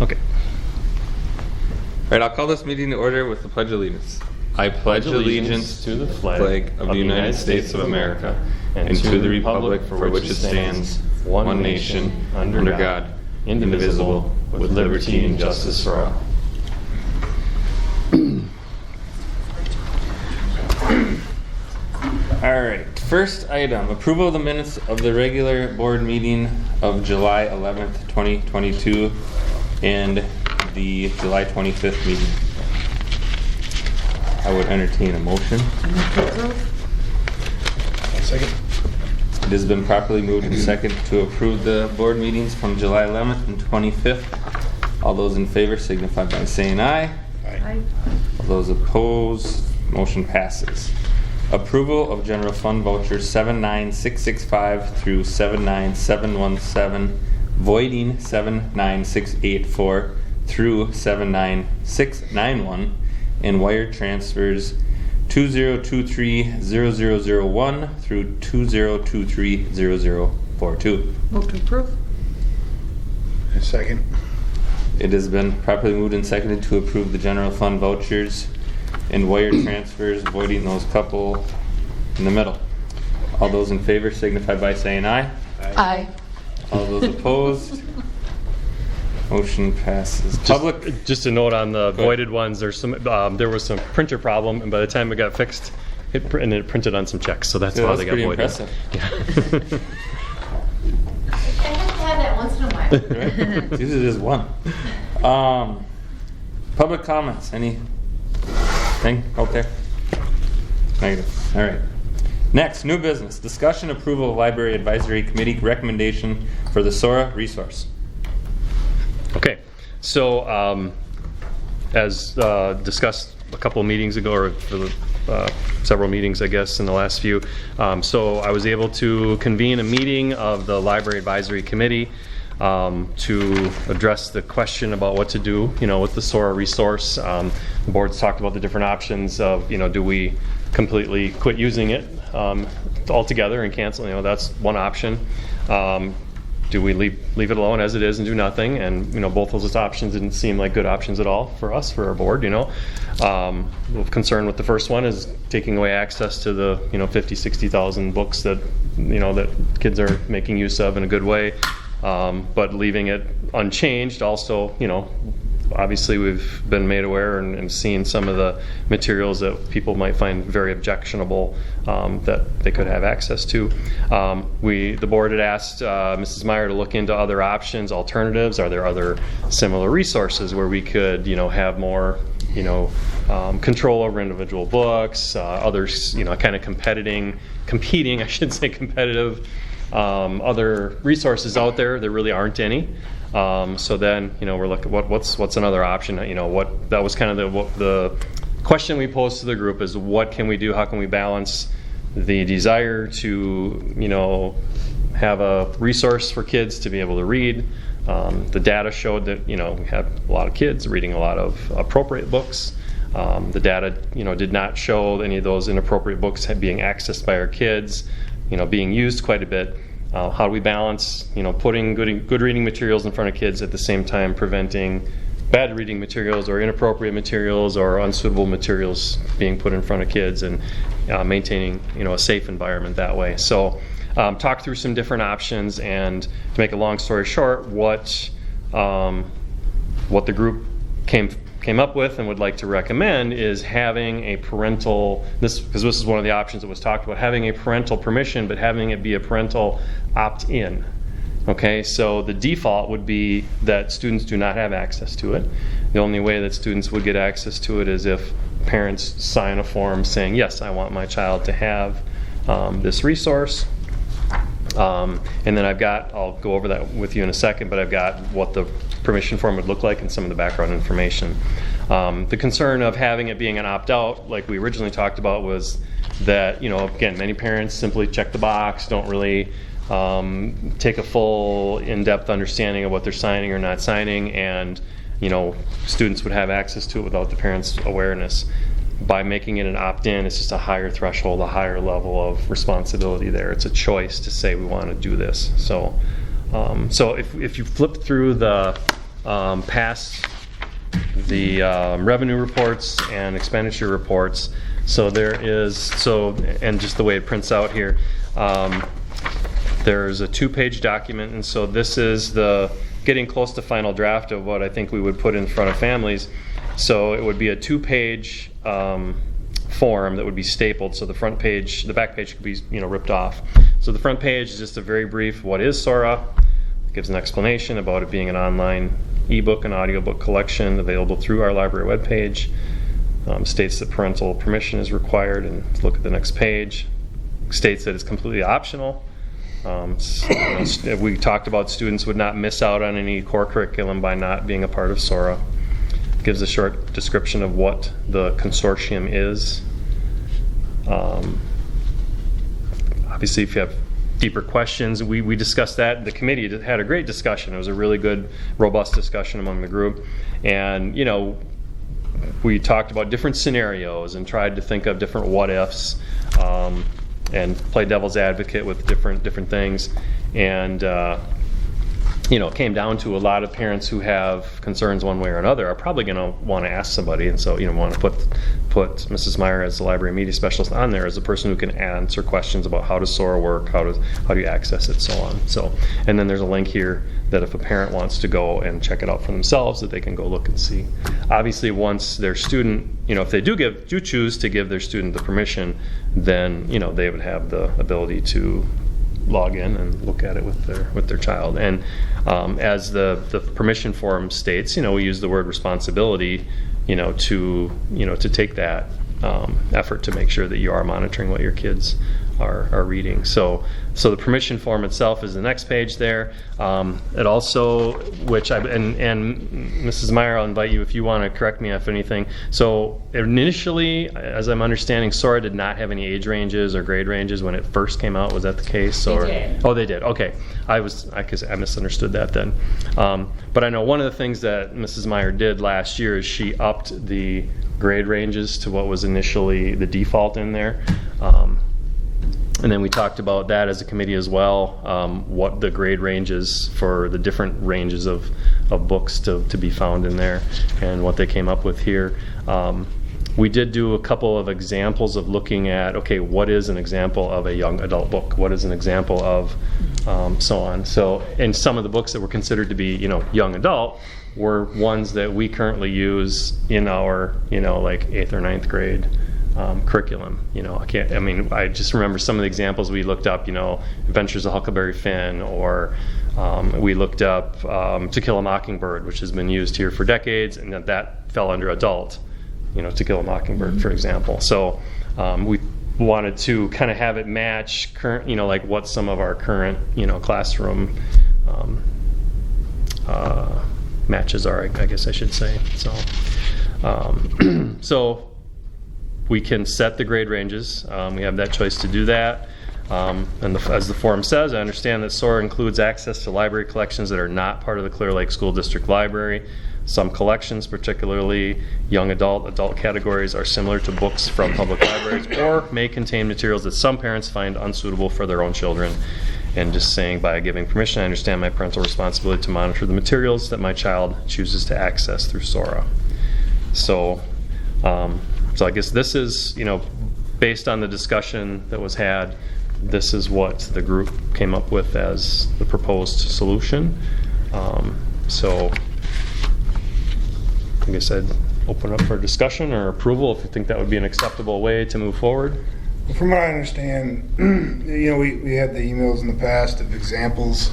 Okay. All right, I'll call this meeting to order with the Pledge of Allegiance. I pledge allegiance to the flag of the United States of America and to the republic for which it stands, one nation, under God, indivisible, with liberty and justice for all. All right, first item, approval of the minutes of the regular board meeting of July 11th, 2022 and the July 25th meeting. I would entertain a motion. Second. It has been properly moved and second to approve the board meetings from July 11th and 25th. All those in favor signify by saying aye. Aye. All those opposed, motion passes. Approval of general fund vouchers 79665 through 79717, voiding 79684 through 79691, and wire transfers 2023-0001 through 2023-0042. Move to approve. Second. It has been properly moved and seconded to approve the general fund vouchers and wire transfers, voiding those couple in the middle. All those in favor signify by saying aye. Aye. All those opposed, motion passes. Just a note on the Go voided ones. There's some. There was some printer problem, and by the time it got fixed, it printed on some checks. So that's why they got voided. That's pretty impressive. I have to have that once in a while. Right? It's usually just one. Public comments. Anything out there? Negative. All right. Next, new business. Discussion approval of Library Advisory Committee recommendation for the SORA resource. Okay, so as discussed a couple of meetings ago, or several meetings, I guess, in the last few, so I was able to convene a meeting of the Library Advisory Committee to address the question about what to do, with the SORA resource. The board's talked about the different options of, do we completely quit using it altogether and cancel? That's one option. Do we leave it alone as it is and do nothing? And both those options didn't seem like good options at all for us, for our board. The concern with the first one is taking away access to the 50,000-60,000 books that that kids are making use of in a good way. But leaving it unchanged also, obviously we've been made aware and seen some of the materials that people might find very objectionable that they could have access to. The board had asked Mrs. Meyer to look into other options, alternatives. Are there other similar resources where we could, have more, control over individual books, others, kind of competing, I should say, competitive other resources out there. There really aren't any. So then, we're looking what's another option. That was kind of the question we posed to the group is what can we do? How can we balance the desire to have a resource for kids to be able to read? The data showed that we had a lot of kids reading a lot of appropriate books. The data did not show any of those inappropriate books being accessed by our kids, being used quite a bit. How do we balance, putting good reading materials in front of kids at the same time preventing bad reading materials or inappropriate materials or unsuitable materials being put in front of kids, and maintaining, a safe environment that way. So, talk through some different options, and to make a long story short, what the group came up with and would like to recommend is having a parental, because this is one of the options that was talked about, having a parental permission, but having it be a parental opt-in. Okay, so the default would be that students do not have access to it. The only way that students would get access to it is if parents sign a form saying, yes, I want my child to have this resource. And then I'll go over that with you in a second, but I've got what the permission form would look like and some of the background information. The concern of having it being an opt-out, like we originally talked about, was that, again, many parents simply check the box, don't really take a full in-depth understanding of what they're signing or not signing, and students would have access to it without the parents' awareness. By making it an opt-in, it's just a higher threshold, a higher level of responsibility there. It's a choice to say we want to do this. So if you flip through the past the revenue reports and expenditure reports. So there is, and just the way it prints out here, there's a 2-page document, and so this is the getting close to final draft of what I think we would put in front of families. So it would be a 2-page form that would be stapled, so the front page, the back page could be ripped off. So the front page is just a very brief, what is SORA? It gives an explanation about it being an online ebook and audiobook collection available through our library webpage. States that parental permission is required, and look at the next page. States that it's completely optional. We talked about students would not miss out on any core curriculum by not being a part of SORA. It gives a short description of what the consortium is. Obviously, if you have deeper questions, we discussed that. The committee had a great discussion. It was a really good, robust discussion among the group. And, we talked about different scenarios and tried to think of different what-ifs and play devil's advocate with different things. And, it came down to a lot of parents who have concerns one way or another are probably going to want to ask somebody. And so, want to put Mrs. Meyer as the library media specialist on there as a person who can answer questions about how does SORA work, how do you access it, so on. So, and then there's a link here that if a parent wants to go and check it out for themselves, that they can go look and see. Obviously, once their student, if they do choose to give their student the permission, then they would have the ability to log in and look at it with their child. And as the permission form states, we use the word responsibility, to take that effort to make sure that you are monitoring what your kids are reading. So the permission form itself is the next page there. It also, and Mrs. Meyer, I'll invite you if you want to correct me if anything. So initially, as I'm understanding, SORA did not have any age ranges or grade ranges when it first came out. Was that the case? They did. Oh, they did. Okay, I misunderstood that then. But I know one of the things that Mrs. Meyer did last year is she upped the grade ranges to what was initially the default in there. And then we talked about that as a committee as well, what the grade ranges for the different ranges of books to be found in there and what they came up with here. We did do a couple of examples of looking at, okay, what is an example of a young adult book? What is an example of so on? So, and some of the books that were considered to be, young adult were ones that we currently use in our, like 8th or 9th grade curriculum. I just remember some of the examples we looked up, Adventures of Huckleberry Finn, or we looked up To Kill a Mockingbird, which has been used here for decades, and that fell under adult, To Kill a Mockingbird, for example. So we wanted to kind of have it match current, like what some of our current, classroom matches are, I guess I should say. So we can set the grade ranges. We have that choice to do that. And as the form says, I understand that SORA includes access to library collections that are not part of the Clear Lake School District Library. Some collections, particularly young adult categories, are similar to books from public libraries or may contain materials that some parents find unsuitable for their own children. And just saying, by giving permission, I understand my parental responsibility to monitor the materials that my child chooses to access through SORA. So I guess this is, based on the discussion that was had, this is what the group came up with as the proposed solution. So I guess I'd open up for discussion or approval if you think that would be an acceptable way to move forward. From what I understand, we had the emails in the past of examples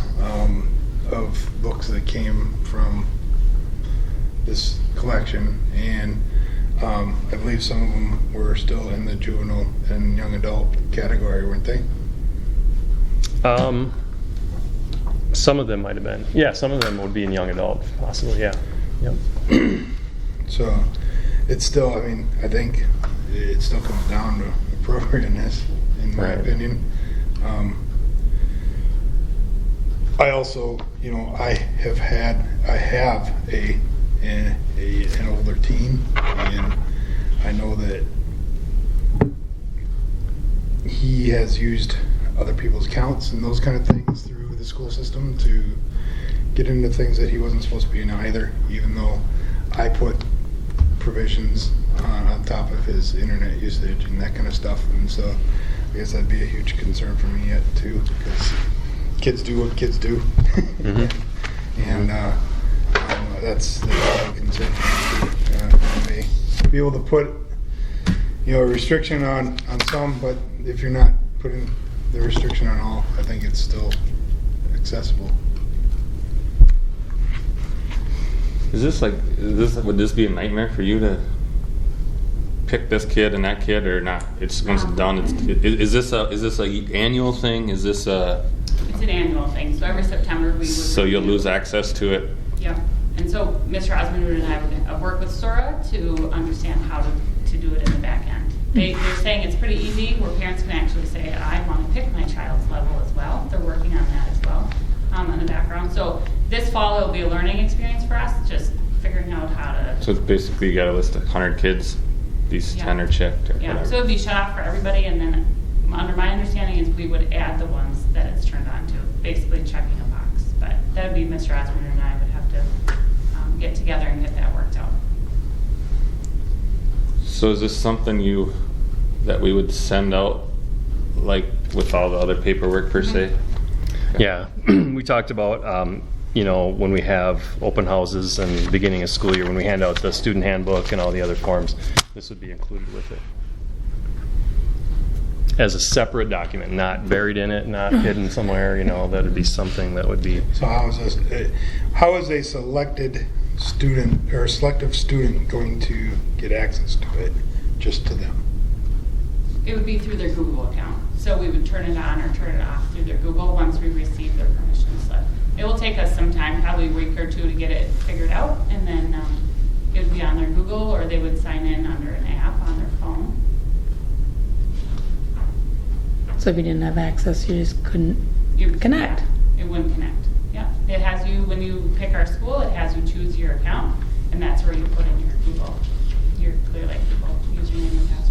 of books that came from this collection, and I believe some of them were still in the juvenile and young adult category, weren't they? Some of them might have been. Yeah, some of them would be in young adult, possibly, yeah. Yep. So it's still, I think it still comes down to appropriateness, in my opinion. I also, I have an older teen, and I know that he has used other people's accounts and those kind of things through the school system to get into things that he wasn't supposed to be in either, even though I put provisions on top of his internet usage and that kind of stuff. And so I guess that'd be a huge concern for me yet too, because kids do what kids do. And that's a concern for me too. May be able to put, a restriction on some, but if you're not putting the restriction on all, I think it's still accessible. Would this be a nightmare for you to pick this kid and that kid, or not? It's once it's done. Is this a annual thing? Is this a? It's an annual thing. So every September we would. So you'll lose access to it. Yeah, and so Mr. Osmond and I would work with Sora to understand how to do it in the back end. They're saying it's pretty easy, where parents can actually say, I want to pick my child's level as well. They're working on that as well in the background. So this fall it'll be a learning experience for us, just figuring out how to. So it's basically you got a list of 100 kids, these 10 are checked. Or whatever. So it'd be shut off for everybody, and then under my understanding is we would add the ones that it's turned on to, basically checking a box. But that would be Mr. Osmond and I would have to get together and get that worked out. So is this something that we would send out, like with all the other paperwork per se? Yeah, we talked about, when we have open houses and the beginning of school year, when we hand out the student handbook and all the other forms, this would be included with it. As a separate document, not buried in it, not hidden somewhere, that would be something that would be. So how is a selected student or a selective student going to get access to it, just to them? It would be through their Google account. So we would turn it on or turn it off through their Google once we receive their permission slip. It will take us some time, probably a week or two, to get it figured out, and then it would be on their Google, or they would sign in under an app on their phone. So if you didn't have access, you just couldn't connect. Yeah, it wouldn't connect. Yeah, it has you, when you pick our school, it has you choose your account, and that's where you put in your Google, your Clear Lake Google username and password.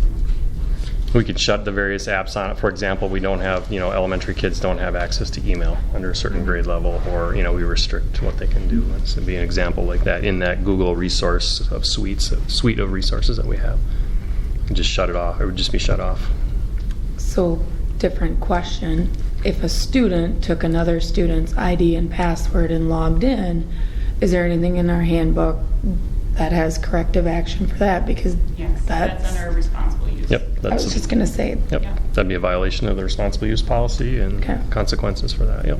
We could shut the various apps on it. For example, we don't have, elementary kids don't have access to email under a certain grade level, or, we restrict what they can do. This would be an example like that in that Google resource of suite of resources that we have. And just shut it off. It would just be shut off. So, different question. If a student took another student's ID and password and logged in, is there anything in our handbook that has corrective action for that? Because yes, that's under responsible use. Yep. I was just going to say. Yep. Yeah. That'd be a violation of the responsible use policy and consequences for that. Yep.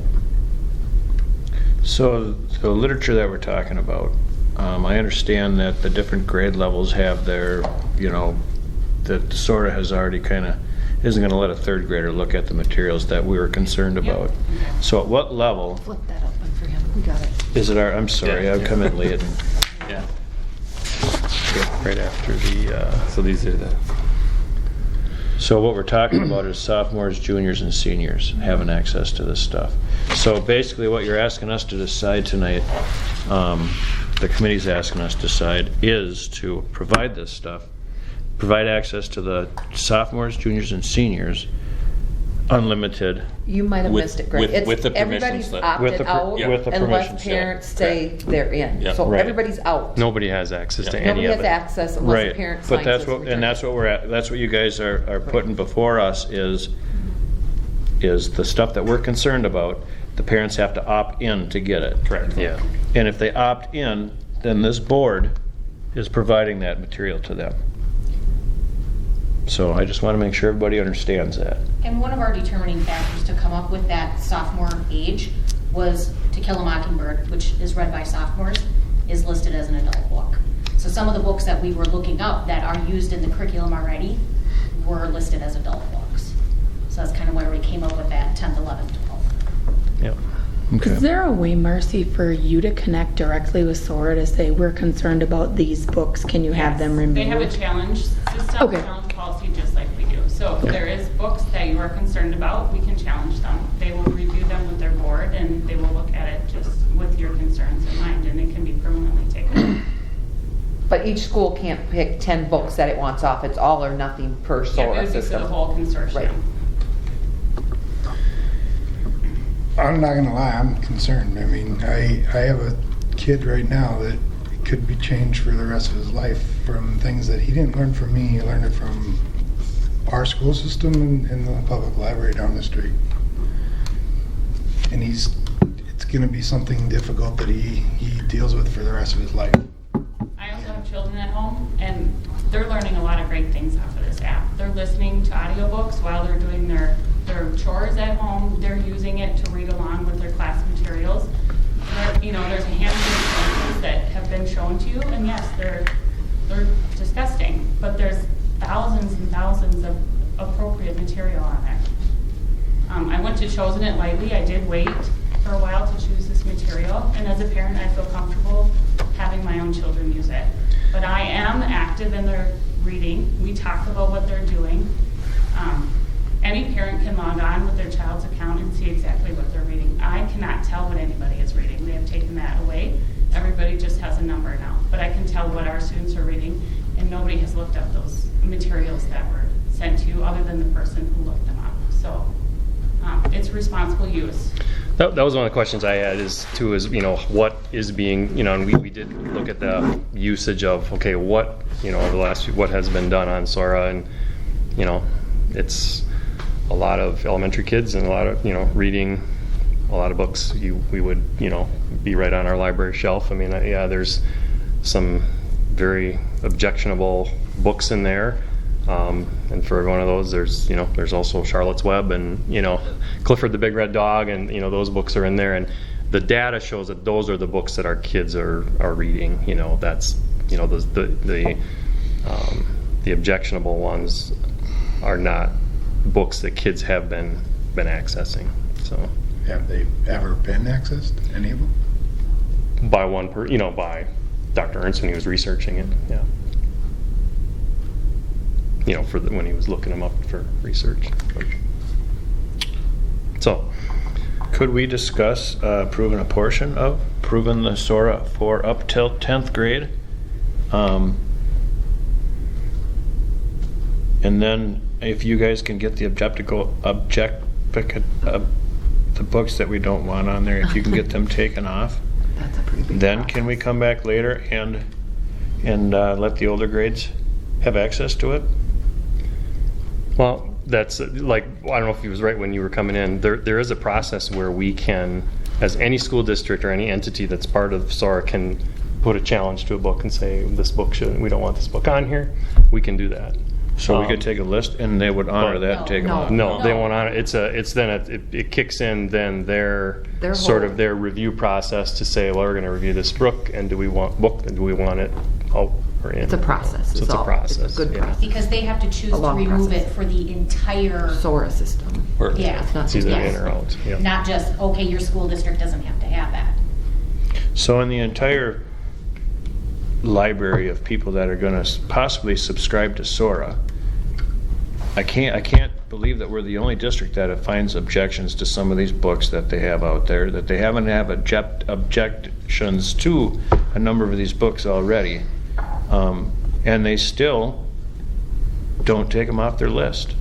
So the literature that we're talking about, I understand that the different grade levels have their, that SORA has already isn't going to let a third grader look at the materials that we were concerned about. Okay. So at what level Flip that open for him. We got it. is it I'm sorry, Yeah. I've come in late. Yeah. Right after the. So these are the. So what we're talking about is sophomores, juniors, and seniors having access to this stuff. So basically what you're asking us to decide tonight, the committee's asking us to decide, is to provide this stuff, provide access to the sophomores, juniors, and seniors, unlimited. You might have With- missed it, Greg. with the permission Everybody's slip. opted out yeah. With the permission unless slip. parents say they're in. Yeah. So Right. everybody's out. Nobody has access to any Nobody of has it. access unless Right, a parent but signs that's this what, return. and that's what we're at, that's what you guys are putting before us is the stuff that we're concerned about. The parents have to opt in to get it. Correct. Yeah. And if they opt in, then this board is providing that material to them. So I just want to make sure everybody understands that. And one of our determining factors to come up with that sophomore age was To Kill a Mockingbird, which is read by sophomores, is listed as an adult book. So some of the books that we were looking up that are used in the curriculum already were listed as adult books. So that's kind of where we came up with that 10th, 11th, 12th. Yep. Is there a way, Marcy, for you to connect directly with SORA to say, we're concerned about these books, can you have them removed? They have a challenge system, Okay. challenge policy, just like we do. So if there is books that you are concerned about, we can challenge them. They will review them with their board, and they will look at it just with your concerns in mind, and it can be permanently taken. But each school can't pick 10 books that it wants off. It's all or nothing per Yeah, it SORA would be for system. the whole consortium. Right. I'm not gonna lie, I'm concerned. I mean, I have a kid right now that could be changed for the rest of his life from things that he didn't learn from me. He learned it from our school system and the public library down the street. And it's gonna be something difficult that he deals with for the rest of his life. I also have children at home, and they're learning a lot of great things off of this app. They're listening to audiobooks while they're doing their chores at home. They're using it to read along with their class materials. There's a handful of things that have been shown to you, and yes, they're disgusting, but there's thousands and thousands of appropriate material on there. I wouldn't have chosen it lightly. I did wait for a while to choose this material, and as a parent, I feel comfortable having my own children use it. But I am active in their reading. We talk about what they're doing. Any parent can log on with their child's account and see exactly what they're reading. I cannot tell what anybody is reading. They have taken that away. Everybody just has a number now. But I can tell what our students are reading, and nobody has looked up those materials that were sent to you other than the person who looked them up. So it's responsible use. That was one of the questions I had is what is being, and we did look at the usage of, okay, what, over the last few, what has been done on Sora, and, it's a lot of elementary kids and a lot of, reading a lot of books. We would, be right on our library shelf. I mean, there's some very objectionable books in there. And for every one of those, there's also Charlotte's Web and, Clifford the Big Red Dog, and, those books are in there. And the data shows that those are the books that our kids are reading. That's, the objectionable ones are not books that kids have been accessing. So Have they ever been accessed, any of them? by by Dr. Ernst when he was researching it, yeah. When he was looking them up for research. So, Could we discuss approving the Sora for up till 10th grade? And then if you guys can get the the books that we don't want on there, if you can get them taken off, That's a pretty big then process. can we come back later and let the older grades have access to it? well, that's like, I don't know if he was right when you were coming in. There is a process where we can, as any school district or any entity that's part of SAR, can put a challenge to a book and say, we don't want this book on here. We can do that. So we could take a list and they would honor that and take them No. off? No, they won't honor it. It kicks in then their sort whole- of their review process to say, well, we're going to review this book, and do we want it out or in? It's a process. So it's a all. process. It's a good yeah. process. Because they have to choose A to long remove process. it for the entire, Sora system. yeah. It's not It's either Yes. in or out. Yeah. Not just, okay, your school district doesn't have to have that. So in the entire library of people that are going to possibly subscribe to Sora, I can't believe that we're the only district that finds objections to some of these books that they have out there, that they haven't have objections to a number of these books already, and they still don't take them off their list.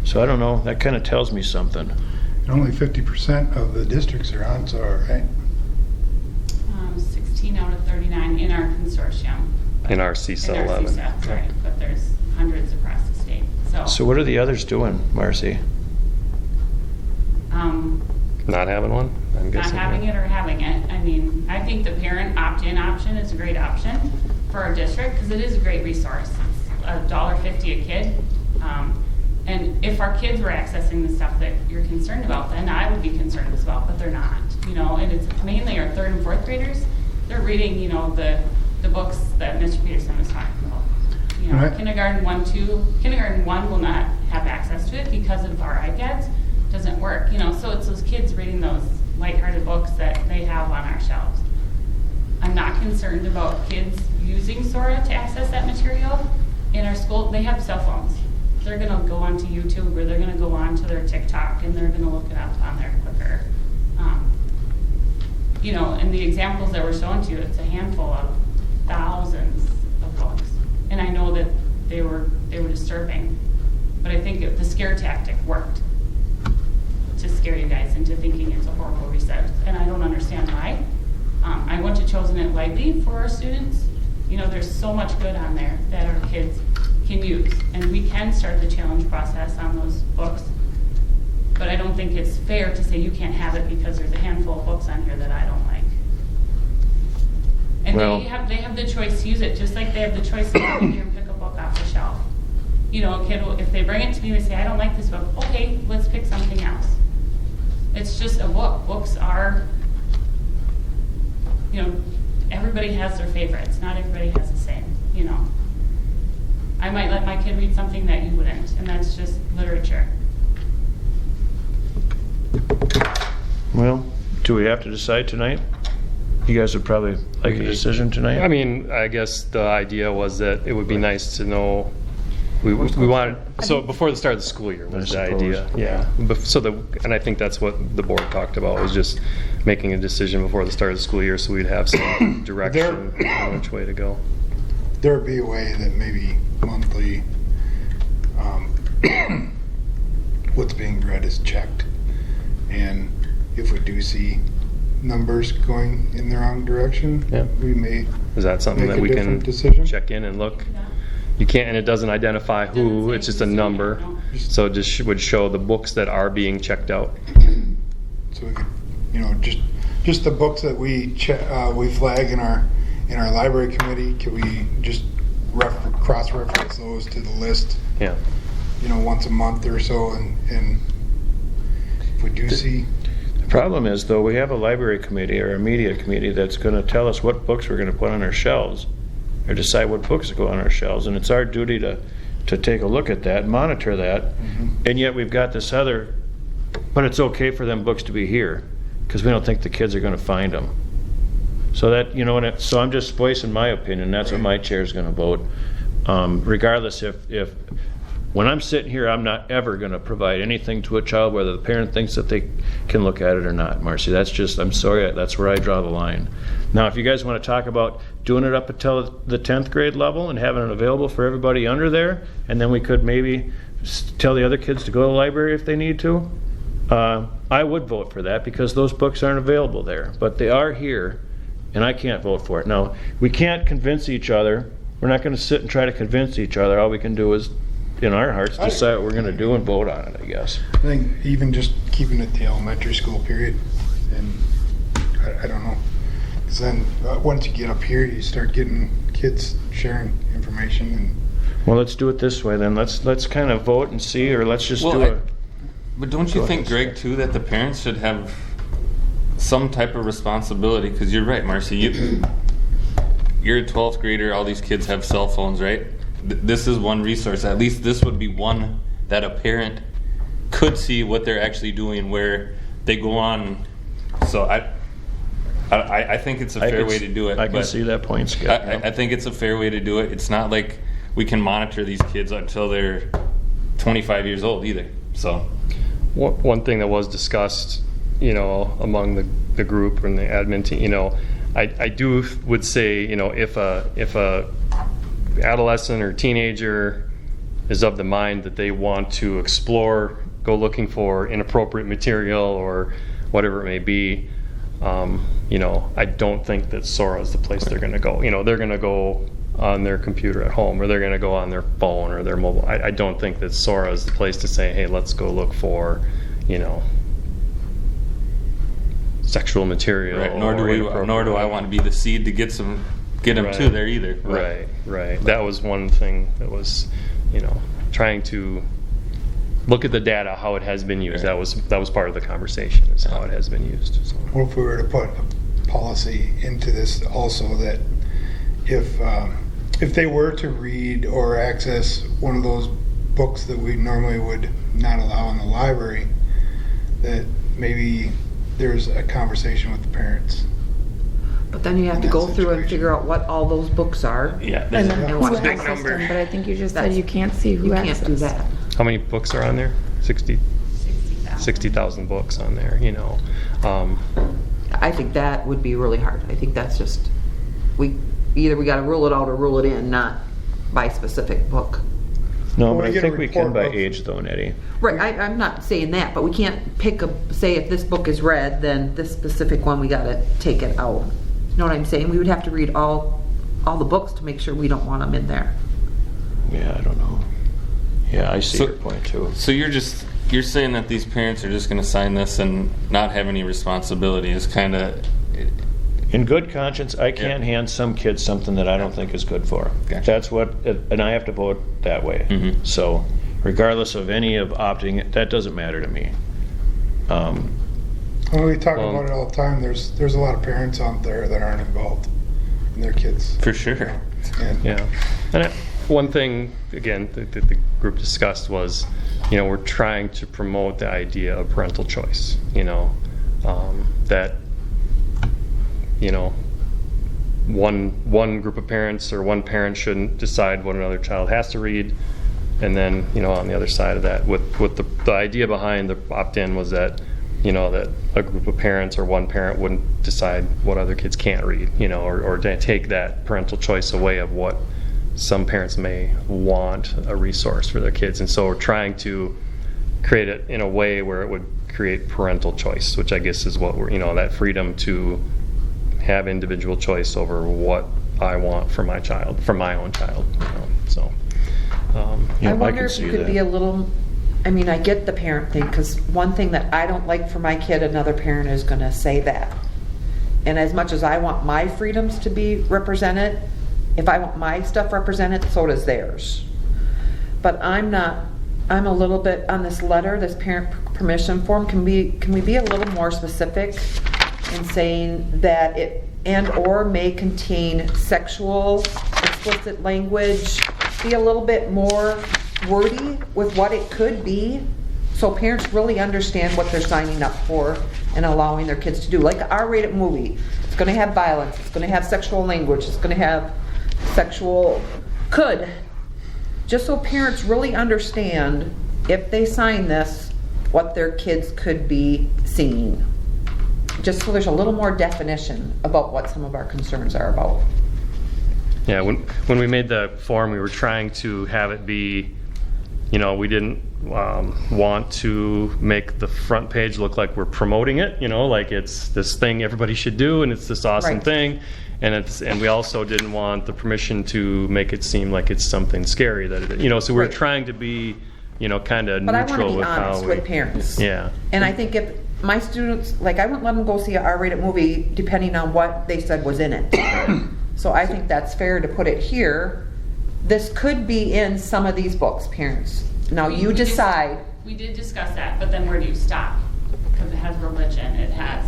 So I don't know, that kind of tells me something. And only 50% of the districts are on SAR, right? 16 out of 39 in our consortium. In our CSA 11. In our CSA, right, but there's hundreds across the state, So what are the others doing, Marcy? Not having one? I'm Not guessing. having it or having it. I mean, I think the parent opt-in option is a great option for our district because it is a great resource. It's $1.50 a kid. And if our kids were accessing the stuff that you're concerned about, then I would be concerned as well, but they're not. And it's mainly our 3rd and 4th graders. They're reading, the books that Mr. Peterson was talking about. Right. Kindergarten 1 will not have access to it because of our iPads. Doesn't work, so it's those kids reading those lighthearted books that they have on our shelves. I'm not concerned about kids using Sora to access that material. In our school, they have cell phones. They're gonna go onto YouTube or they're gonna go onto their TikTok and they're gonna look it up on there quicker. And the examples that were shown to you, it's a handful of thousands of books. And I know that they were disturbing, but I think the scare tactic worked to scare you guys into thinking it's a horrible reset, and I don't understand why. I wouldn't have chosen it lightly for our students. You know, there's so much good on there that our kids can use, and we can start the challenge process on those books. But I don't think it's fair to say you can't have it because there's a handful of books on here that I don't like. And Well- they have the choice to use it, just like they have the choice to go in here and pick a book off the shelf. You know, a kid will, if they bring it to me and say, I don't like this book, okay, let's pick something else. It's just a book. Books are, you know, everybody has their favorites. Not everybody has the same, you know. I might let my kid read something that you wouldn't, and that's just literature. Well, do we have to decide tonight? You guys would probably like a decision tonight? I mean, I guess the idea was that it would be nice to know, we wanted, so before the start of the school year was the I suppose. idea, yeah. And I think that's what the board talked about, was just making a decision before the start of the school year, so we'd have some direction on which way to go. There would be a way that maybe monthly, what's being read is checked. And if we do see numbers going in the wrong direction, Yeah. we may Is that something make that a we can different decision. check in and look? You can't, and it doesn't identify who, it's just a number. So it just would show the books that are being checked out. So we could, you know, just the books that we we flag in our library committee. Could we just cross-reference those to the list? Yeah. You know, once a month or so, and if we do see. The problem is, though, we have a library committee or a media committee that's going to tell us what books we're going to put on our shelves, or decide what books go on our shelves, and it's our duty to take a look at that, monitor that, and yet we've got this other, but it's okay for them books to be here, because we don't think the kids are going to find them. So that, you know, so I'm just voicing my opinion, that's what my chair is going to vote. Regardless if when I'm sitting here, I'm not ever going to provide anything to a child, whether the parent thinks that they can look at it or not, Marcy. That's just, I'm sorry, that's where I draw the line. Now, if you guys want to talk about doing it up until the 10th grade level and having it available for everybody under there, and then we could maybe tell the other kids to go to the library if they need to, I would vote for that, because those books aren't available there. But they are here, and I can't vote for it. Now, we can't convince each other. We're not going to sit and try to convince each other. All we can do is, in our hearts, decide what we're going to do and vote on it, I guess. I think even just keeping it the elementary school period, and I don't know, because then once you get up here, you start getting kids sharing information. And Well, let's do it this way then. Let's kind of vote and see, or let's just do it. But don't you think, Greg, too, that the parents should have some type of responsibility? Because you're right, Marcy. You're a 12th grader. All these kids have cell phones, right? This is one resource. At least this would be one that a parent could see what they're actually doing, where they go on. So I think it's a fair way to do it. I can but see that point, Skip. I think it's a fair way to do it. It's not like we can monitor these kids until they're 25 years old either. So One thing that was discussed, you know, among the group and the admin team, you know, I would say, you know, if a adolescent or teenager is of the mind that they want to explore, go looking for inappropriate material or whatever it may be, you know, I don't think that Sora is the place they're going to go. You know, they're going to go on their computer at home, or they're going to go on their phone or their mobile. I don't think that Sora is the place to say, hey, let's go look for, you know, sexual material. right, nor do I want to be the seed to get them Right. to there either. Right. That was one thing that was, you know, trying to look at the data, how it has been used. Right. That was part of the conversation, is how it has been used. So. what if we were to put a policy into this also, that if they were to read or access one of those books that we normally would not allow in the library, that maybe there's a conversation with the parents. But then you have to go through and figure out what all those books are. Yeah, And then Yeah. who What's big accessed number? them, but I think you just said That's- you can't see who You accessed. can't do that. How many books are on there? 60,000 books on there, you know. I think that would be really hard. I think that's just, we gotta rule it out or rule it in, not by specific book. No, When but we I get a think we can report by of- age though, Nettie. Right, I'm not saying that, but we can't pick say if this book is read, then this specific one, we gotta take it out. You know what I'm saying? We would have to read all the books to make sure we don't want them in there. Yeah, I don't know. Yeah, I see So- your point too. So you're saying that these parents are just going to sign this and not have any responsibility is kind of. In good conscience, I can't hand some kid something that I don't think is good for them. Gotcha. That's what, and I have to vote that way. Mhm. So regardless of any of opting, that doesn't matter to me. When we talk Well- about it all the time, there's a lot of parents out there that aren't involved in their kids. For sure. And Yeah. And one thing, again, that the group discussed was, we're trying to promote the idea of parental choice, that, one group of parents or one parent shouldn't decide what another child has to read. And then, on the other side of that, with the idea behind the opt-in was that, that a group of parents or one parent wouldn't decide what other kids can't read, or to take that parental choice away of what some parents may want a resource for their kids. And so we're trying to create it in a way where it would create parental choice, which I guess is what we're, that freedom to have individual choice over what I want for my child, for my own child. So. Yeah, I wonder can if see you could that. be a little, I mean, I get the parent thing, because one thing that I don't like for my kid, another parent is gonna say that. And as much as I want my freedoms to be represented, if I want my stuff represented, so does theirs. But I'm a little bit, on this letter, this parent permission form, can we be a little more specific in saying that it and/or may contain sexual, explicit language, be a little bit more wordy with what it could be, so parents really understand what they're signing up for and allowing their kids to do. Like an R-rated movie, it's gonna have violence, it's gonna have sexual language, it's gonna have just so parents really understand, if they sign this, what their kids could be seeing. Just so there's a little more definition about what some of our concerns are about. Yeah, when we made the form, we were trying to have it be, we didn't want to make the front page look like we're promoting it, like it's this thing everybody should do and it's this awesome Right. thing. And we also didn't want the permission to make it seem like it's something scary that it, so we're Right. trying to be, kind of But I want neutral to be with how honest we. with parents. Yeah. And I think if my students, like, I wouldn't let them go see an R-rated movie depending on what they said was in it. So I think that's fair to put it here. This could be in some of these books, parents. Now you We did- decide. We did discuss that, but then where do you stop? Because it has religion, it has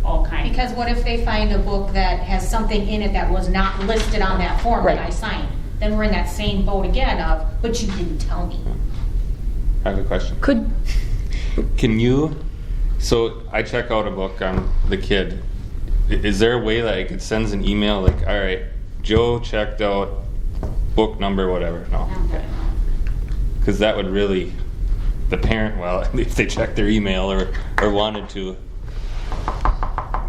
all kinds. Because what if they find a book that has something in it that was not listed on that form that Right. I signed? Then we're in that same boat again of, but you didn't tell me. I have a question. Can you, so I check out a book on the kid. Is there a way that I could send an email like, all right, Joe checked out book number, whatever? No. Because that would really, the parent, well, if they checked their email or wanted to.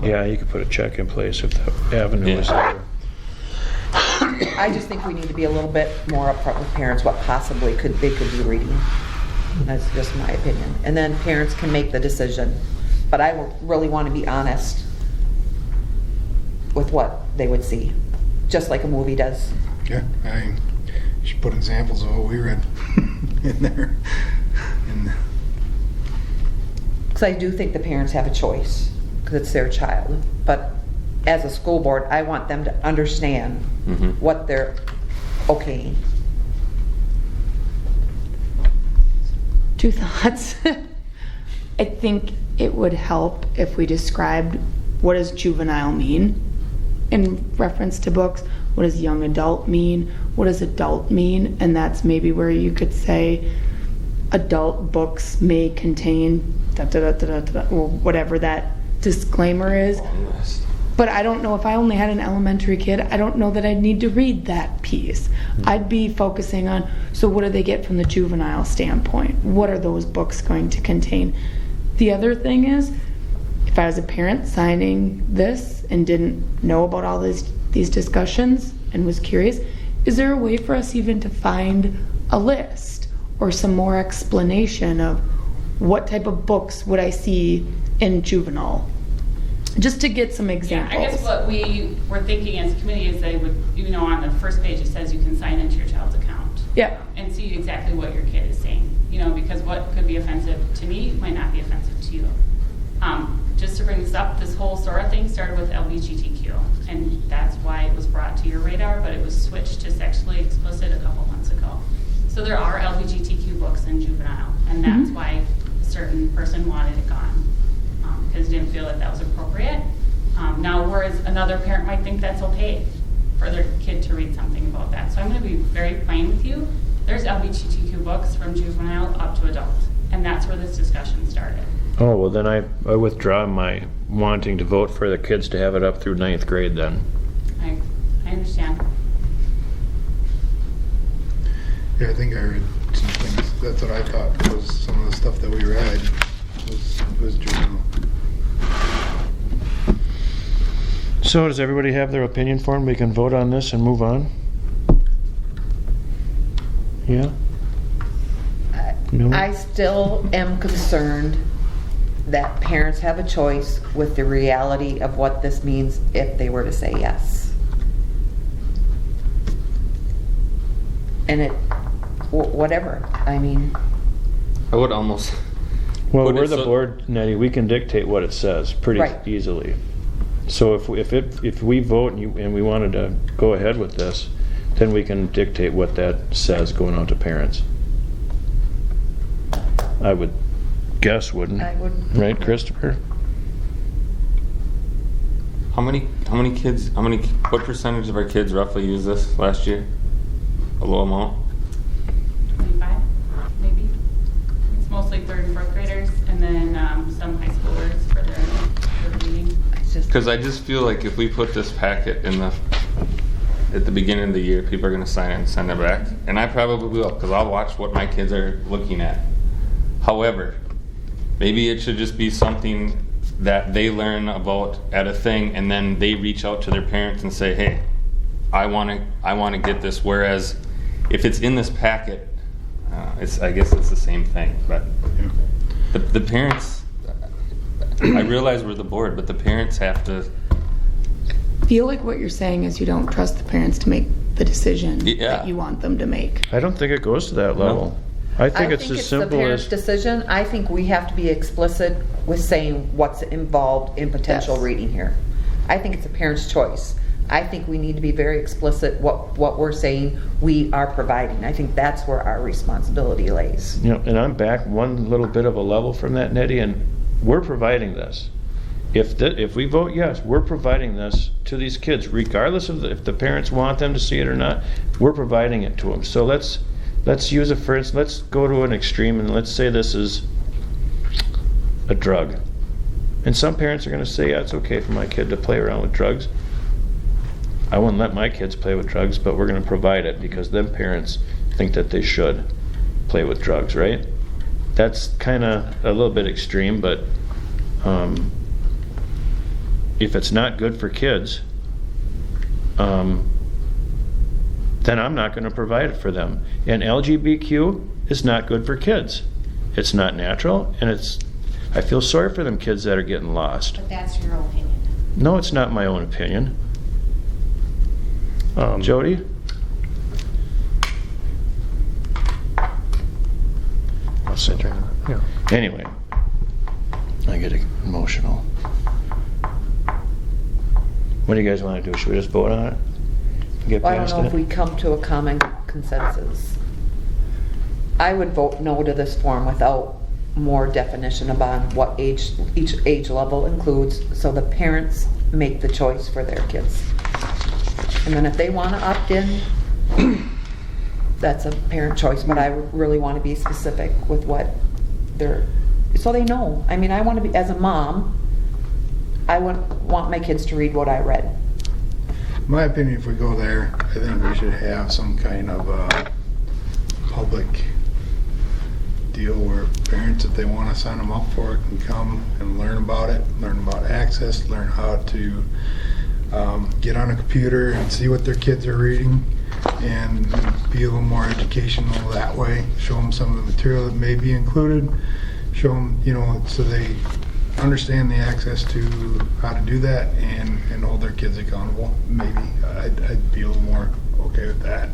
Yeah, you could put a check in place if the avenue is Yeah. there. I just think we need to be a little bit more upfront with parents what possibly they could be reading. That's just my opinion. And then parents can make the decision. But I really want to be honest with what they would see, just like a movie does. Yeah, you should put examples of what we read in there. Because I do think the parents have a choice, because it's their child. But as a school board, I want them to understand Mhm. what they're okaying. Two thoughts. I think it would help if we described what does juvenile mean in reference to books. What does young adult mean? What does adult mean? And that's maybe where you could say adult books may contain da, da, da, da, da, da, or whatever that disclaimer is. Long list. But I don't know, if I only had an elementary kid, I don't know that I'd need to read that piece. I'd be focusing on, so what do they get from the juvenile standpoint? What are those books going to contain? The other thing is, if I was a parent signing this and didn't know about all these discussions and was curious, is there a way for us even to find a list or some more explanation of what type of books would I see in juvenile? Just to get some Yeah, examples. I guess what we were thinking as a committee is they would, on the first page it says you can sign into your child's account. Yeah. And see exactly what your kid is saying, because what could be offensive to me might not be offensive to you. Just to bring this up, this whole SORA thing started with LGBTQ, and that's why it was brought to your radar, but it was switched to sexually explicit a couple months ago. So there are LGBTQ books in juvenile, and that's why a certain person wanted it gone, because didn't feel that was appropriate. Now, whereas another parent might think that's okay for their kid to read something about that. So I'm going to be very plain with you. There's LGBTQ books from juvenile up to adult, and that's where this discussion started. Oh, well then I withdraw my wanting to vote for the kids to have it up through 9th grade then. I understand. Yeah, I think I read some things. That's what I thought was some of the stuff that we read was juvenile. So does everybody have their opinion formed? We can vote on this and move on? Yeah? No? I still am concerned that parents have a choice with the reality of what this means if they were to say yes. And whatever, I mean. I would almost. Well, put we're it the so- board, Nettie, we can dictate what it says pretty Right. easily. So if we vote and we wanted to go ahead with this, then we can dictate what that says going out to parents. I would guess, wouldn't? I would. Right, Christopher? What percentage of our kids roughly use this last year? A low amount? 25, maybe. It's mostly 3rd and 4th graders, and then some high schoolers for their reading. Because I just feel like if we put this packet at the beginning of the year, people are going to sign it and send it back. And I probably will, because I'll watch what my kids are looking at. However, maybe it should just be something that they learn about at a thing, and then they reach out to their parents and say, hey, I want to get this. Whereas if it's in this packet, I guess it's the same thing. But the parents, I realize we're the board, but the parents have to. I feel like what you're saying is you don't trust the parents to make the decision Yeah. that you want them to make. I don't think it goes to that level. I think it's as the simple parent's as, decision. I think we have to be explicit with saying what's involved in potential Yes. reading here. I think it's a parent's choice. I think we need to be very explicit what we're saying we are providing. I think that's where our responsibility lays. and I'm back one little bit of a level from that, Nettie, and we're providing this. If we vote yes, we're providing this to these kids, regardless of if the parents want them to see it or not. We're providing it to them. So let's use it for instance. Let's go to an extreme and let's say this is a drug. And some parents are going to say, yeah, it's okay for my kid to play around with drugs. I wouldn't let my kids play with drugs, but we're going to provide it because them parents think that they should play with drugs, right? That's kind of a little bit extreme, but if it's not good for kids, then I'm not going to provide it for them. And LGBTQ is not good for kids. It's not natural, and I feel sorry for them kids that are getting lost. But that's your opinion. No, it's not my own opinion. Jody? I'll sit there. Yeah. Anyway, I get emotional. What do you guys want to do? Should we just vote on it? Get I don't past know if it? we come to a common consensus. I would vote no to this form without more definition about what each age level includes, so the parents make the choice for their kids. And then if they want to opt in, that's a parent choice, but I really want to be specific with what they're, so they know. I mean, I want to be, as a mom, I want my kids to read what I read. In my opinion, if we go there, I think we should have some kind of public deal where parents, if they want to sign them up for it, can come and learn about it, learn about access, learn how to get on a computer and see what their kids are reading. and be a little more educational that way. Show them some of the material that may be included. Show them, you know, so they understand the access to how to do that and hold their kids accountable. Maybe I'd be a little more okay with that.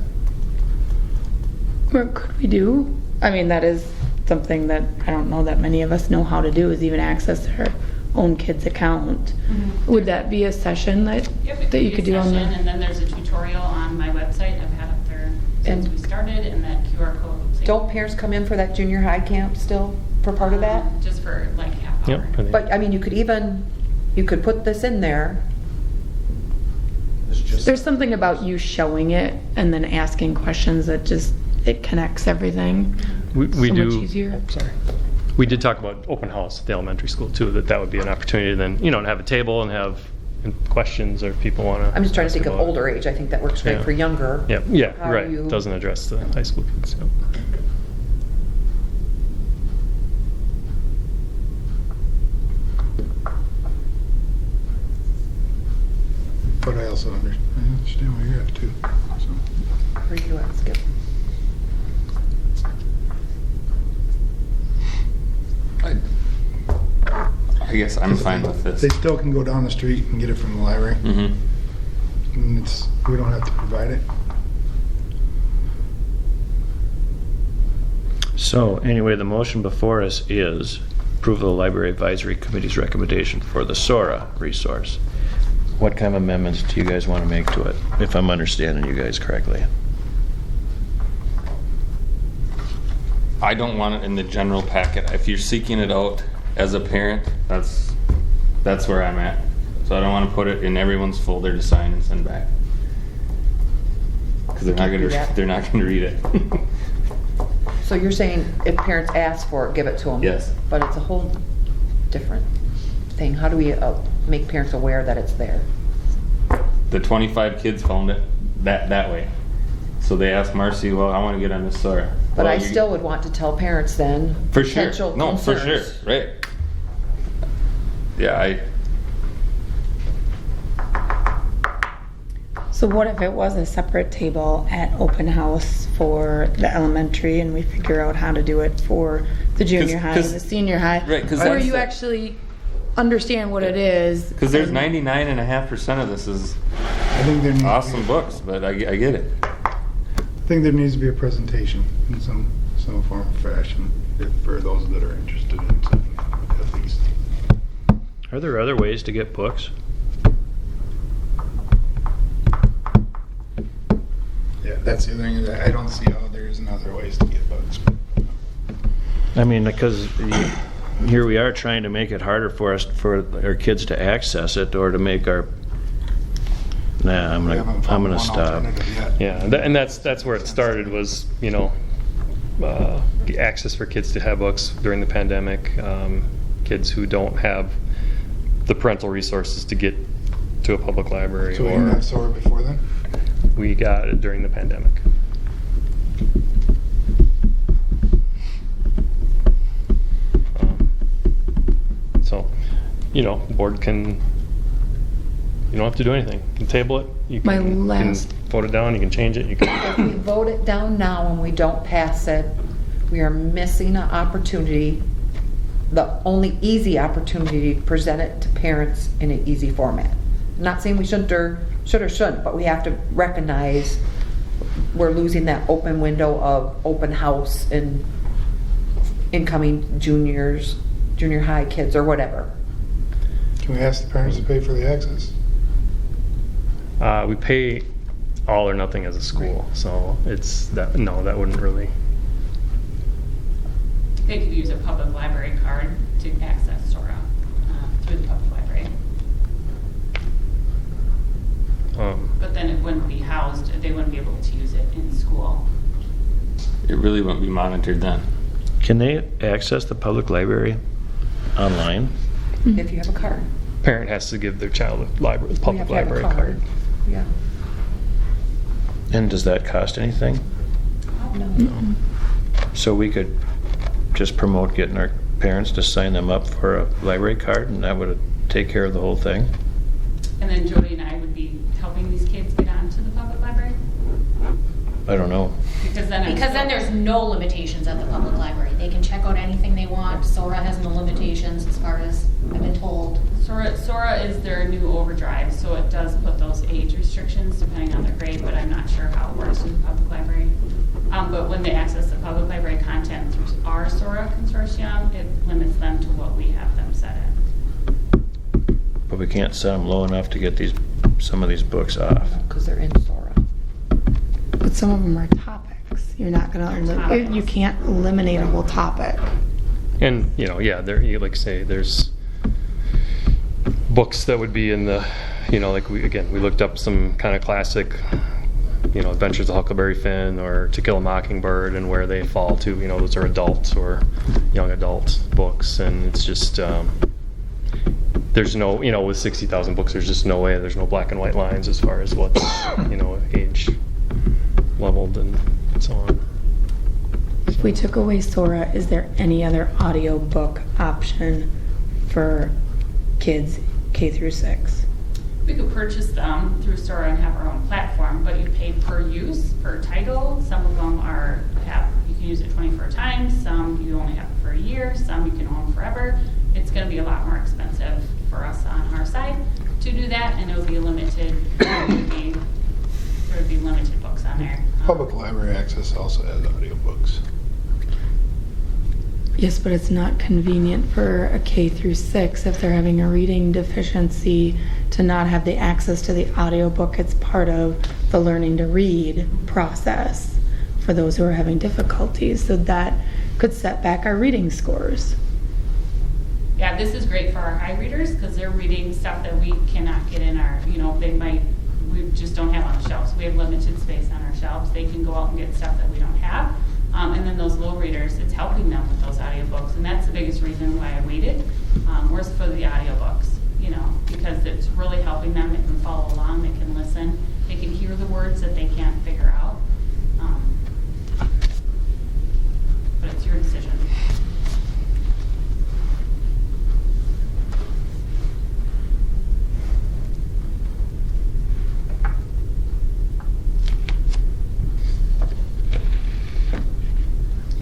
What could we do? I mean, that is something that I don't know that many of us know how to do, is even access their own kid's account. Would that be a session that that you could do on And the? then there's a tutorial on my website I've had up there since we started, and that QR code. Don't parents come in for that junior high camp still for part of that? Just for like half hour. Yep. But I mean, you could put this in there. There's something about you showing it and then asking questions that just, it connects everything. We so do. much easier. Sorry. We did talk about open house at the elementary school too, that would be an opportunity then, to have a table and have questions, or if people want to. I'm just trying to think of older age. I think that works great Yeah. for younger. Yeah, How right. you- Doesn't address the high school kids. Yep. But I also understand where you're at too. So. Where you at, Skip? I guess I'm fine with They this. still can go down the street and get it from the library. Mm-hmm. And we don't have to provide it. So anyway, the motion before us is approve the Library Advisory Committee's recommendation for the SORA resource. What kind of amendments do you guys want to make to it, if I'm understanding you guys correctly? I don't want it in the general packet. If you're seeking it out as a parent, that's where I'm at. So I don't want to put it in everyone's folder to sign and send back. Because they're not gonna read it. So you're saying if parents ask for it, give it to them? Yes. But it's a whole different thing. How do we make parents aware that it's there? The 25 kids found it that way. So they asked Marcy, well, I want to get on this SORA. But Well, I still would want to tell parents then. For sure. Potential No, for sure. concerns. Right. Yeah, So what if it was a separate table at open house for the elementary, and we figure out how to do it for the junior high and the senior high? Right, 'cause where that's you the- actually understand what it is. because there's and- 99.5% of this is I think there needs awesome books, but I get it. I think there needs to be a presentation in some form or fashion for those that are interested in something, at least. Are there other ways to get books? Yeah, that's the thing. I don't see how there isn't other ways to get books. I mean, because here we are trying to make it harder for our kids to access it, or to make our. Nah, I'm We haven't gonna found one stop. alternative yet. Yeah, and that's where it started, was access for kids to have books during the pandemic. Kids who don't have the parental resources to get to a public library, So we didn't or have SOAR before then? we got it during the pandemic. So, board can, you don't have to do anything. You can table it. You My can last- vote it down. You can change it. You If can. we vote it down now and we don't pass it, we are missing an opportunity, the only easy opportunity to present it to parents in an easy format. I'm not saying we shouldn't or shouldn't, but we have to recognize we're losing that open window of open house and incoming juniors, junior high kids or whatever. Can we ask the parents to pay for the access? We pay all or nothing as a school, so that wouldn't really. They could use a public library card to access SORA through the public library. But then it wouldn't be housed, they wouldn't be able to use it in school. It really won't be monitored then. Can they access the public library online? If you have a card. Parent has to give their child a We have public to have a library card. Yeah. And does that cost anything? No. So we could just promote getting our parents to sign them up for a library card, and that would take care of the whole thing? And then Jody and I would be helping these kids get onto the public library. I don't know. Because then there's no limitations at the public library. They can check out anything they want. Sora has no limitations as far as I've been told. Sora is their new overdrive, so it does put those age restrictions depending on their grade, but I'm not sure how it works in the public library. But when they access the public library content through our Sora consortium, it limits them to what we have them set at. But we can't set them low enough to get some of these books off. Because they're in Sora. But some of them are topics. You're not They're gonna, topics. you can't eliminate a whole topic. And, there, like say, there's books that would be in the, like we looked up some kind of classic, Adventures of Huckleberry Finn or To Kill a Mockingbird and where they fall to, those are adult or young adult books. And it's just, there's no, with 60,000 books, there's just no way, there's no black and white lines as far as what's, age leveled and so on. If we took away Sora, is there any other audiobook option for kids K through 6? We could purchase them through Sora and have our own platform, but you pay per use, per title. Some of them you can use it 24 times, some you only have it for a year, some you can own forever. It's going to be a lot more expensive for us on our side to do that, and it would be limited. There would be limited books on there. Public library access also has audiobooks. Yes, but it's not convenient for a K through 6 if they're having a reading deficiency to not have the access to the audiobook. It's part of the learning to read process for those who are having difficulties. So that could set back our reading scores. Yeah, this is great for our high readers because they're reading stuff that we cannot get in our, we just don't have on the shelves. We have limited space on our shelves. They can go out and get stuff that we don't have. And then those low readers, it's helping them with those audiobooks. And that's the biggest reason why I waited, was for the audiobooks, because it's really helping them. They can follow along, they can listen, they can hear the words that they can't figure out. But it's your decision.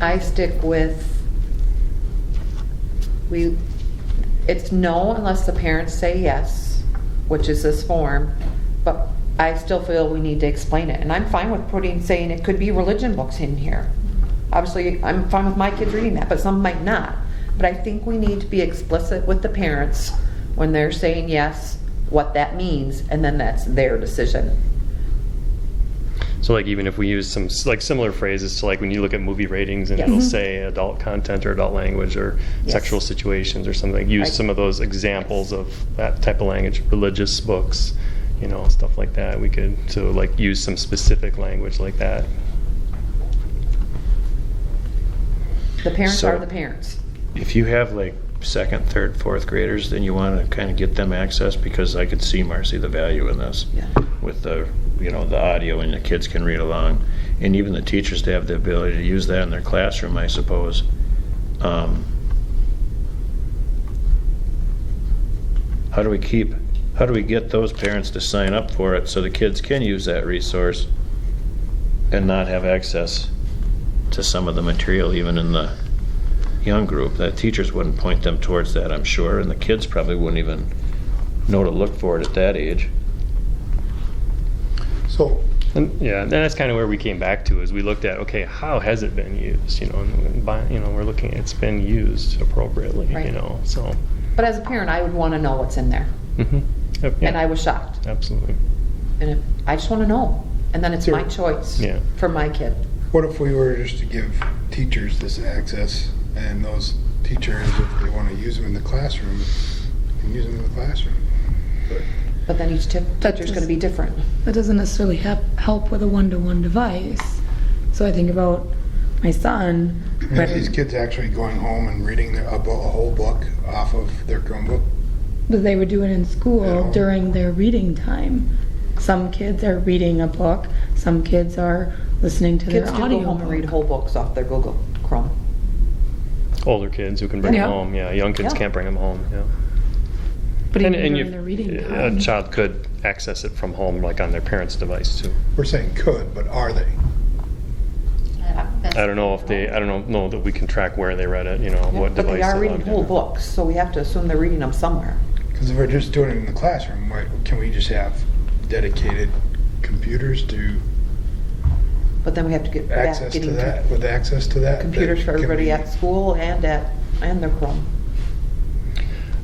I stick with, it's no unless the parents say yes, which is this form, but I still feel we need to explain it. And I'm fine with saying it could be religion books in here. Obviously, I'm fine with my kids reading that, but some might not. But I think we need to be explicit with the parents when they're saying yes, what that means, and then that's their decision. So even if we use some similar phrases to when you look at movie ratings and Yes. it'll say adult content or adult language or Yes. sexual situations or something, use Right. some of those examples of that type of language, religious books, stuff like that. We could use some specific language like that. The parents So- are the parents. If you have second, third, fourth graders, then you want to kind of get them access, because I could see, Marcy, the value in this Yeah. with the audio, and the kids can read along, and even the teachers to have the ability to use that in their classroom, I suppose. How do we get those parents to sign up for it so the kids can use that resource and not have access to some of the material even in the young group? That teachers wouldn't point them towards that, I'm sure, and the kids probably wouldn't even know to look for it at that age. So, And that's kind of where we came back to, is we looked at, okay, how has it been used? We're looking at it's been used appropriately. Right. So. But as a parent, I would want to know what's in there. Mm-hmm. And I was shocked. Absolutely. And I just want to know. And then it's my choice Yeah. for my kid. what if we were just to give teachers this access, and those teachers, if they want to use them in the classroom, can use them in the classroom? But then each teacher's going to be different. That doesn't necessarily help with a one-to-one device. So I think about my son. And if these kids actually going home and reading a whole book off of their Chromebook? But they would do it in school Yeah. during their reading time. Some kids are reading a book. Some kids are listening to Kids their do audio go home and read book. whole books off their Google Chrome. Older kids who can bring Yeah. them home. Yeah, young kids Yeah. can't bring them home. Yeah. But even And during their reading a time. child could access it from home, on their parents' device too. We're saying could, but are they? I don't know if I don't know that we can track where they read it, what But device. they are they reading logged whole in. books, so we have to assume they're reading them somewhere. Because if we're just doing it in the classroom, can we just have dedicated computers to But then we have to get back access to getting that, with access to that? computers for that can everybody be- at school and their Chrome.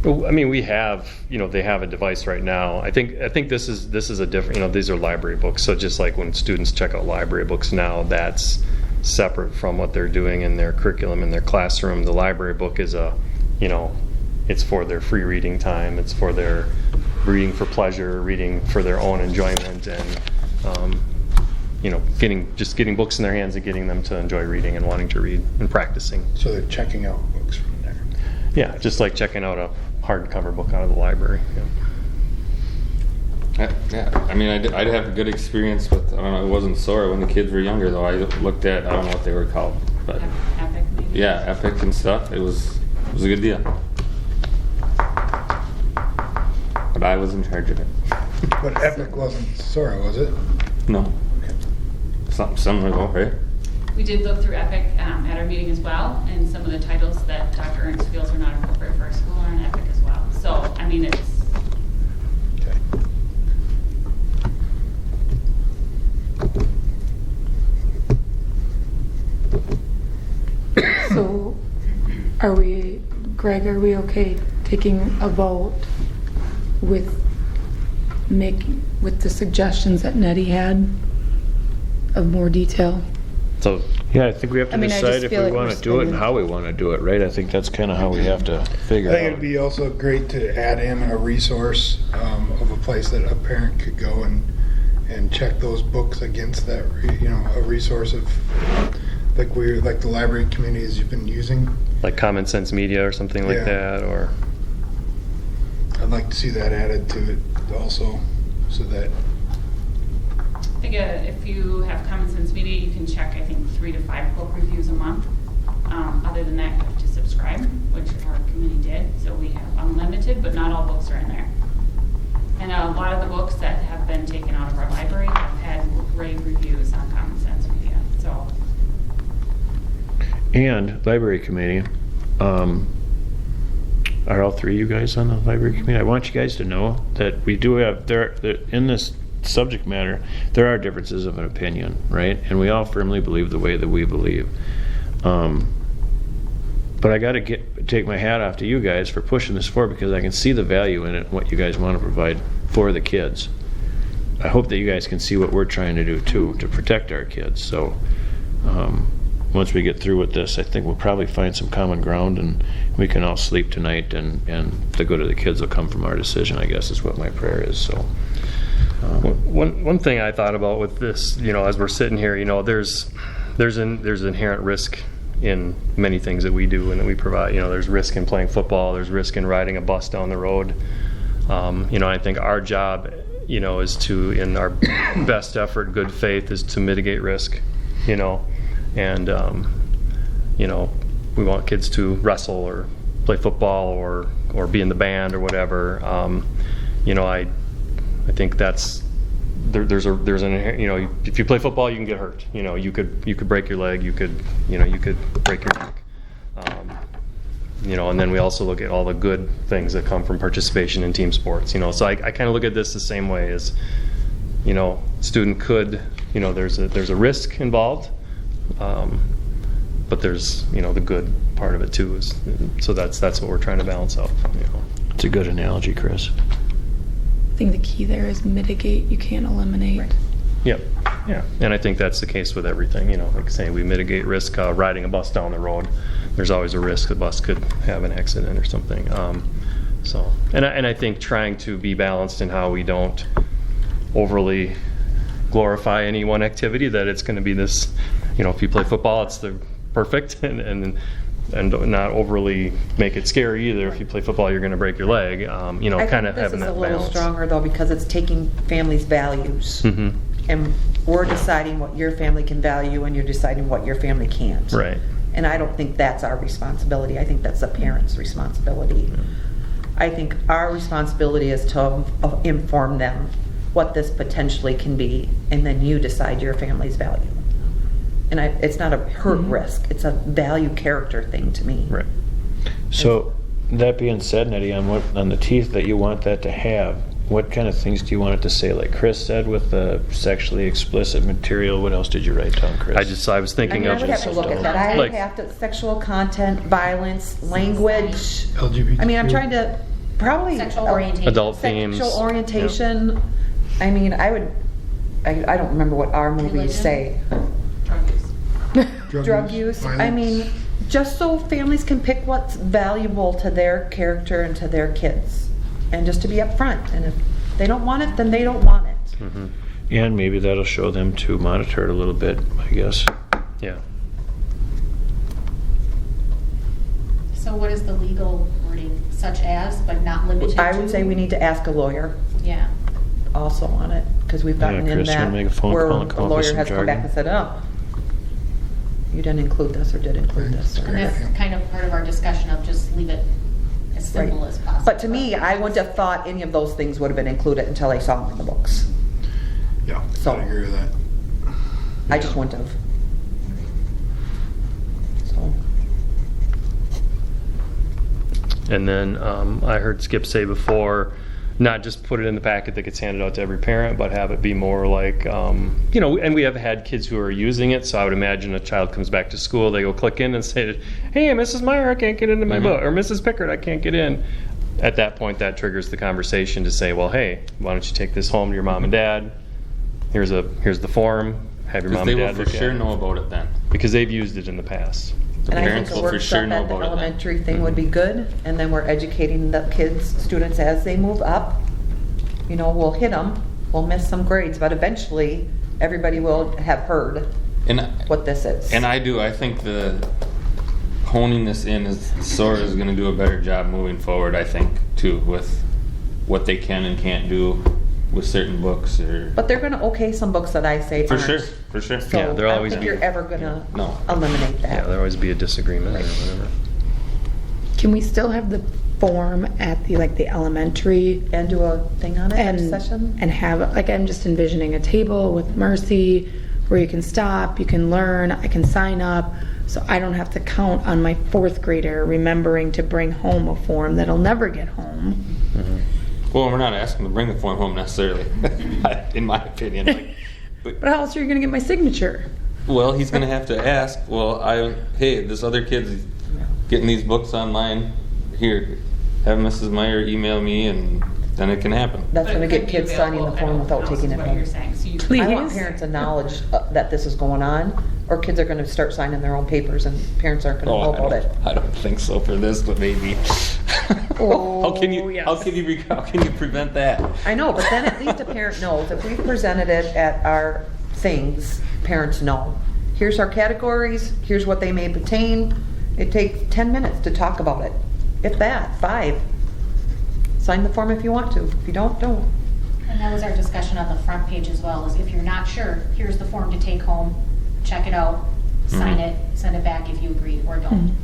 Well, I mean, we have, they have a device right now. I think this is a different, these are library books. So just like when students check out library books now, that's separate from what they're doing in their curriculum in their classroom. The library book is it's for their free reading time. It's for their reading for pleasure, reading for their own enjoyment, and getting books in their hands and getting them to enjoy reading and wanting to read and practicing. So they're checking out books from there. Yeah, just like checking out a hardcover book out of the library. Yeah. Yeah, I mean, I'd have a good experience with, I don't know, it wasn't Sora when the kids were younger, though. I looked at, I don't know what they were called, but Epic, maybe? yeah, Epic and stuff. It was a good deal. But I was in charge of it. But Epic wasn't Sora, was it? No. Something similar though, right? We did look through Epic at our meeting as well, and some of the titles that Dr. Ernst feels are not appropriate for our school are in Epic as well. So, I mean, it's, Okay. So, Greg, are we okay taking a vote with the suggestions that Nettie had of more detail? So Yeah, I think we have to I mean, I decide just if feel we like want we're to do it and spending- how we want to do it, right? I think that's kind of how we have to I figure think out. it'd be also great to add in a resource of a place that a parent could go and check those books against that, a resource of like the library communities you've been using. like Common Sense Media or something like Yeah. that, or I'd like to see that added to it also, so that I think if you have Common Sense Media, you can check, I think, 3 to 5 book reviews a month. Other than that, you have to subscribe, which our committee did. So we have unlimited, but not all books are in there. And a lot of the books that have been taken out of our library have had rave reviews on Common Sense Media. So And library committee, are all three of you guys on the library committee? I want you guys to know that we do have, in this subject matter, there are differences of an opinion, right? And we all firmly believe the way that we believe. But I gotta take my hat off to you guys for pushing this forward, because I can see the value in it and what you guys want to provide for the kids. I hope that you guys can see what we're trying to do too, to protect our kids. So, once we get through with this, I think we'll probably find some common ground and we can all sleep tonight, and the good of the kids will come from our decision, I guess is what my prayer is, so. One thing I thought about with this, as we're sitting here, there's inherent risk in many things that we do and that we provide. There's risk in playing football. There's risk in riding a bus down the road. I think our job, is to, in our best effort, good faith, is to mitigate risk. And we want kids to wrestle or play football or be in the band or whatever. I think that's there's an inherent, if you play football, you can get hurt. You could break your leg, you could break your neck. And then we also look at all the good things that come from participation in team sports. So I kind of look at this the same way as, student could, there's a risk involved, but there's the good part of it too. So that's what we're trying to balance out. It's a good analogy, Chris. I think the key there is mitigate, you can't eliminate. Right. Yep. Yeah. And I think that's the case with everything. Like saying we mitigate risk riding a bus down the road. There's always a risk the bus could have an accident or something. And I think trying to be balanced in how we don't overly glorify any one activity, that it's going to be this, if you play football, it's the perfect, and not overly make it scary either. If you play football, you're going to break your leg. Kind of having that balance. This is a little stronger though, because it's taking families' values. Mm-hmm. And we're deciding what your family can value, and you're deciding what your family can't. Right. And I don't think that's our responsibility. I think that's the parents' responsibility. Yeah. I think our responsibility is to inform them what this potentially can be, and then you decide your family's value. And it's not a hurt risk, it's a value character thing to me. Right. So, that being said, Nettie, on the teeth that you want that to have, what kind of things do you want it to say? Like Chris said with the sexually explicit material, what else did you write down, Chris? I was I thinking mean, I of would have to look at that. I would like- have to, sexual content, violence, language. LGBT. I mean, I'm trying to, probably. Sexual orientation. Adult themes. Sexual orientation. I mean, I don't remember what our movies Religion? say. Drug use. I violence. mean, just so families can pick what's valuable to their character and to their kids. And just to be upfront. And if they don't want it, then they don't want it. Mhm. And maybe that'll show them to monitor it a little bit, I guess. Yeah. So what is the legal wording, such as, but not limited to? I would say we need to ask a lawyer Yeah. also on it, because we've gotten Yeah, in Chris, you that wanna make a phone where call and come a up with lawyer some has come back jargon? and said, oh, you didn't include this or did include this. And that's kind of part of our discussion of just leave it as simple Right. as possible. But to me, I wouldn't have thought any of those things would have been included until I saw them in the books. Yeah, So- I agree with that. I just wouldn't have. So, And then I heard Skip say before, not just put it in the packet that gets handed out to every parent, but have it be more like, and we have had kids who are using it, so I would imagine a child comes back to school, they go click in and say, hey, Mrs. Meyer, I can't get into my book, or Mrs. Pickard, I can't get in. At that point, that triggers the conversation to say, well, hey, why don't you take this home to your mom and dad? Here's the form, have your Because mom they and will dad for look at sure it. know about it then. Because they've used it in the past. The and I think parents the will for sure workshop know at the about it then. elementary thing would be good, and then we're educating the kids, students as they move up. You know, we'll hit them, we'll miss some grades, but eventually, everybody will have heard And what this is. I think the honing this in is Sora is going to do a better job moving forward, I think, too, with what they can and can't do with certain books or. But they're gonna okay some books that I say For aren't. sure, for sure. So Yeah, there'll I don't always think be- you're ever gonna No. eliminate Yeah, that. there'll always be a disagreement or whatever. Can we still have the form at the elementary And do a thing on it, and a session? and have, like, I'm just envisioning a table with Mercy where you can stop, you can learn, I can sign up, so I don't have to count on my fourth grader remembering to bring home a form that'll never get home. Well, we're not asking to bring the form home necessarily, in my opinion. Like, But how else are you gonna get my signature? well, he's going to have to ask. Well, hey, this other kid's getting these books online. Here, have Mrs. Meyer email me, and then it can happen. That's But it gonna could get be kids signing the available form at without open taking house, it is what you're home. saying. So you Please. I want parents to knowledge that this is going on, or kids are gonna start signing their own papers and parents aren't gonna know about it. I don't think so for this, but maybe. how can you? yes. How can you prevent that? I know, but then at least a parent knows, if we've presented it at our things, parents know. Here's our categories, here's what they may pertain. It takes 10 minutes to talk about it. If that, 5. Sign the form if you want to. If you don't, don't. And that was our discussion on the front page as well, is if you're not sure, here's the form to take home, check it out, sign Mhm. it, send it back if you agree or don't.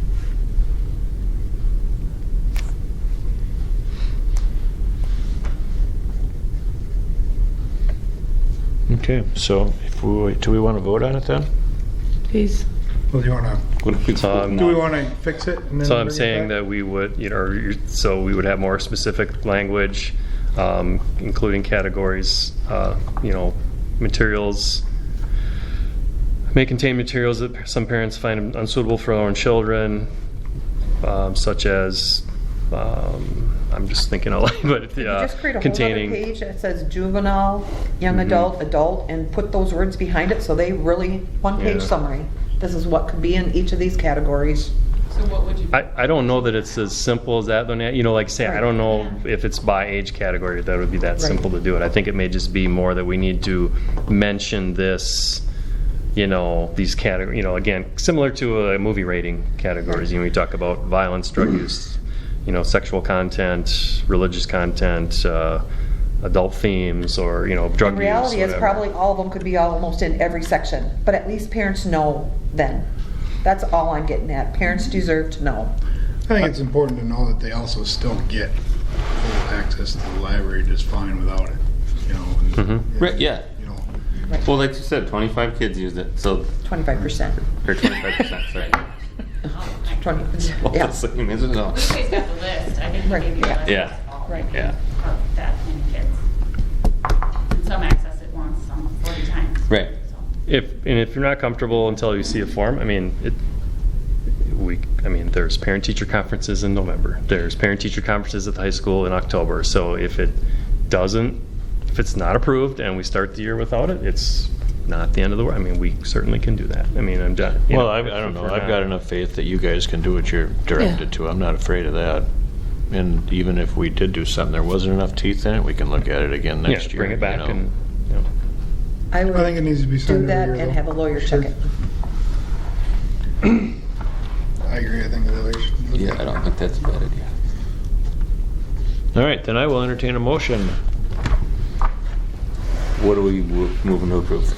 Okay, so do we want to vote on it then? Please. Well, do you wanna, What if we So, do we wanna fix it and then? So I'm bring it saying back? that we would, so we would have more specific language, including categories, materials, may contain materials that some parents find unsuitable for their own children, such as, I'm just thinking out loud, but You just create a whole other containing. page that says juvenile, young adult, adult, and put those words behind it, so they really, one-page Yeah. summary. This is what could be in each of these categories. So what would you? I don't know that it's as simple as that, though, Nat. Like say, I don't know if it's by age category, that would be that Right. simple to do it. I think it may just be more that we need to mention this, these categories, again, similar to movie rating categories. We talk about violence, drug use, sexual content, religious content, adult themes, or, drug In reality, use, it's whatever. probably all of them could be almost in every section, but at least parents know then. That's all I'm getting at. Parents deserve to know. I think it's important to know that they also still get full access to the library just fine without it, and, Mhm. Right, yeah. Right. Well, like you said, 25 kids used it, so, 25%. or 25%, sorry. 20, Well, yeah. the same, isn't it? No. Lupe's got the list, I think he Right, gave you a yeah. list. Yeah. Right. Yeah. Of that many kids. And some access it once, some 40 times. Right. So. If you're not comfortable until you see a form, I mean, there's parent-teacher conferences in November. There's parent-teacher conferences at the high school in October. So if it's not approved and we start the year without it, it's not the end of the world. I mean, we certainly can do that. I mean, I'm done. Well, I don't know. I've got enough faith that you guys can do what you're directed to. I'm not afraid of that. And even if we did do something, there wasn't enough teeth in it, we can look at it again next year. Bring it back you know. and, you know. I would I think it needs to be do signed that every year, and though. have a lawyer check it. I agree, I think the lawyer should. Yeah, I don't think that's a bad idea. All right, then I will entertain a motion. What are we moving to approve?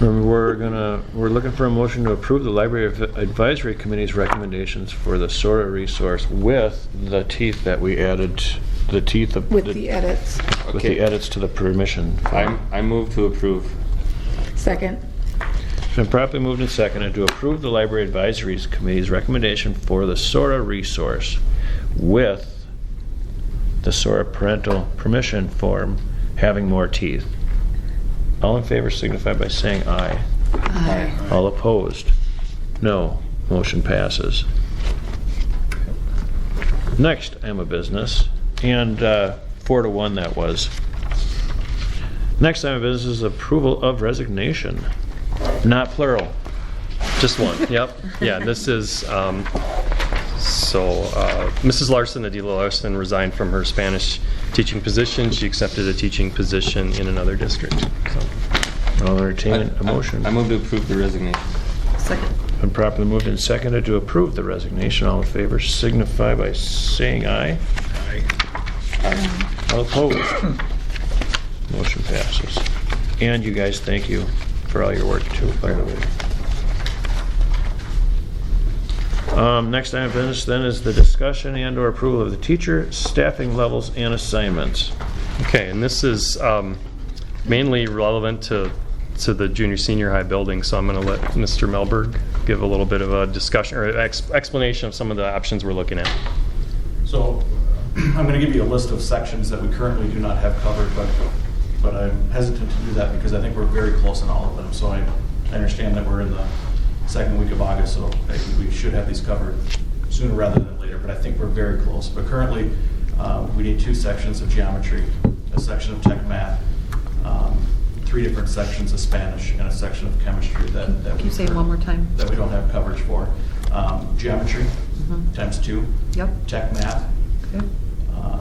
We're looking for a motion to approve the Library Advisory Committee's recommendations for the SORA resource with the teeth that we added, With the edits. with Okay. the edits to the permission. I move to approve. Second. It's been properly moved and seconded to approve the Library Advisory Committee's recommendation for the SORA resource with the SORA parental permission form having more teeth. All in favor signify by saying aye. Aye. All opposed? No. Motion passes. Next item of business, and 4-1 that was. Next item of business is approval of resignation. Not plural. Just one, yep. Yeah, this is, Mrs. Larson, Adela Larson, resigned from her Spanish teaching position. She accepted a teaching position in another district. So, I'll entertain a motion. I move to approve the resignation. Second. Been properly moved and seconded to approve the resignation. All in favor signify by saying aye. All opposed? Motion passes. And you guys, thank you for all your work too, by the way. Next item of business then is the discussion and/or approval of the teacher staffing levels and assignments. okay, and this is mainly relevant to the junior senior high building, so I'm going to let Mr. Melberg give a little bit of a discussion or explanation of some of the options we're looking at. So I'm going to give you a list of sections that we currently do not have covered, but I'm hesitant to do that because I think we're very close in all of them. So I understand that we're in the second week of August, so we should have these covered sooner rather than later, but I think we're very close. But currently, we need 2 sections of geometry, a section of tech math, 3 different sections of Spanish, and a section of chemistry that Can you say it one more time? that we don't have coverage for. Geometry times 2. Yep. Tech math. Okay.